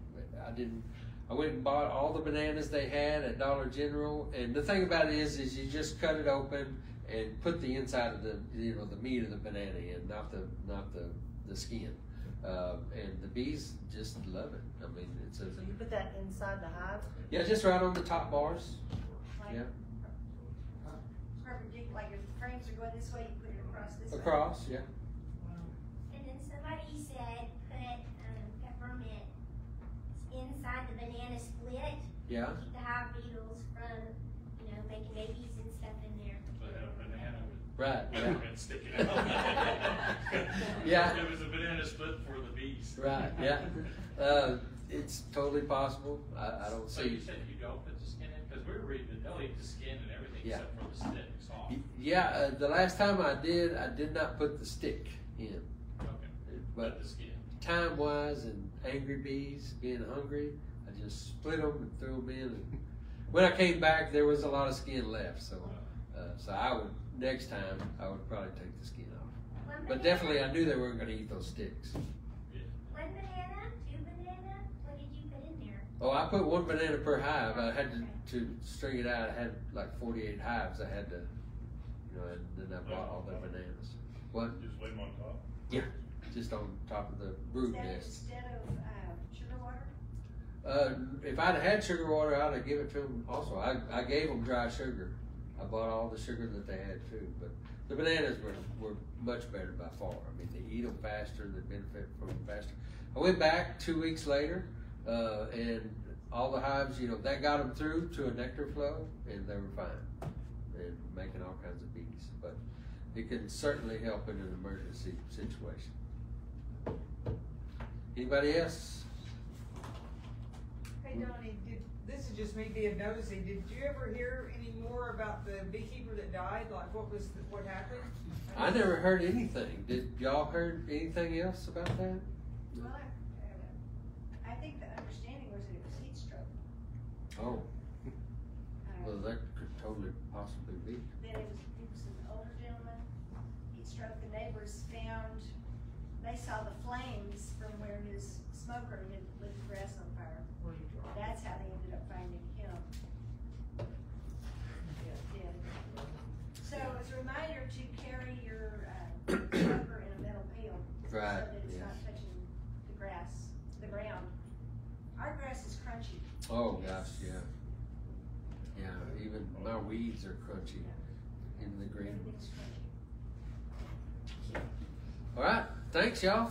I went and bought all the bananas they had at Dollar General, and the thing about it is you just cut it open and put the inside of the, the meat of the banana in, not the skin. And the bees just love it. I mean, it's a. So you put that inside the hive? Yeah, just right on the top bars. Like, Yeah. Perpendicular, like if the frames are going this way, you put it across this way. Across, yeah. And then somebody said put peppermint inside the banana split. Yeah. Keep the hive beetles from, making babies and stuff in there. But a banana with Right, yeah. peppermint sticking out. Yeah. It was a banana split for the bees. Right, yeah. It's totally possible. I don't So see. you said you don't put the skin in? Because we were reading that they'll eat the skin and everything Yeah. except for the sticks off. Yeah, the last time I did not put the stick in. Okay. But the skin. time-wise and angry bees being hungry, I just split them and threw them in. And when I came back, there was a lot of skin left. So, so I would next time I would probably take the skin off. But definitely, I knew they weren't going to eat those sticks. One banana, two banana, what did you put in there? Oh, I put one banana per hive. I had to string it out. I had like 48 hives. I had to, and then I bought all the bananas. What? Just lay them on top? Yeah, just on top of the brood nest. Instead of sugar water? If I'd had sugar water, I'd have given it to them also. I gave them dry sugar. I bought all the sugar that they had too. But the bananas were much better by far. I mean, they eat them faster. They benefit from them faster. I went back 2 weeks later, and all the hives, that got them through to a nectar flow, and they were fine and making all kinds of bees. But it can certainly help in an emergency situation. Anybody else? Hey Donnie, this is just me being nosy. Did you ever hear any more about the beekeeper that died? Like what happened? I never heard anything. Did y'all heard anything else about that? Well, I think the understanding was that it was heat stroke. Oh. Well, that could totally possibly be. That it was an older gentleman, heat stroke. The neighbors they saw the flames from where his smoker had lit the grass on fire. That's how they ended up finding him. Yeah. So it's a reminder to carry your smoker in a metal pail. Right, So that it's yes. not touching the ground. Our grass is crunchy. Oh gosh, yeah. Yeah, even my weeds are crunchy in the green. Everything's crunchy. All right, thanks y'all.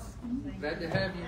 Glad to have you.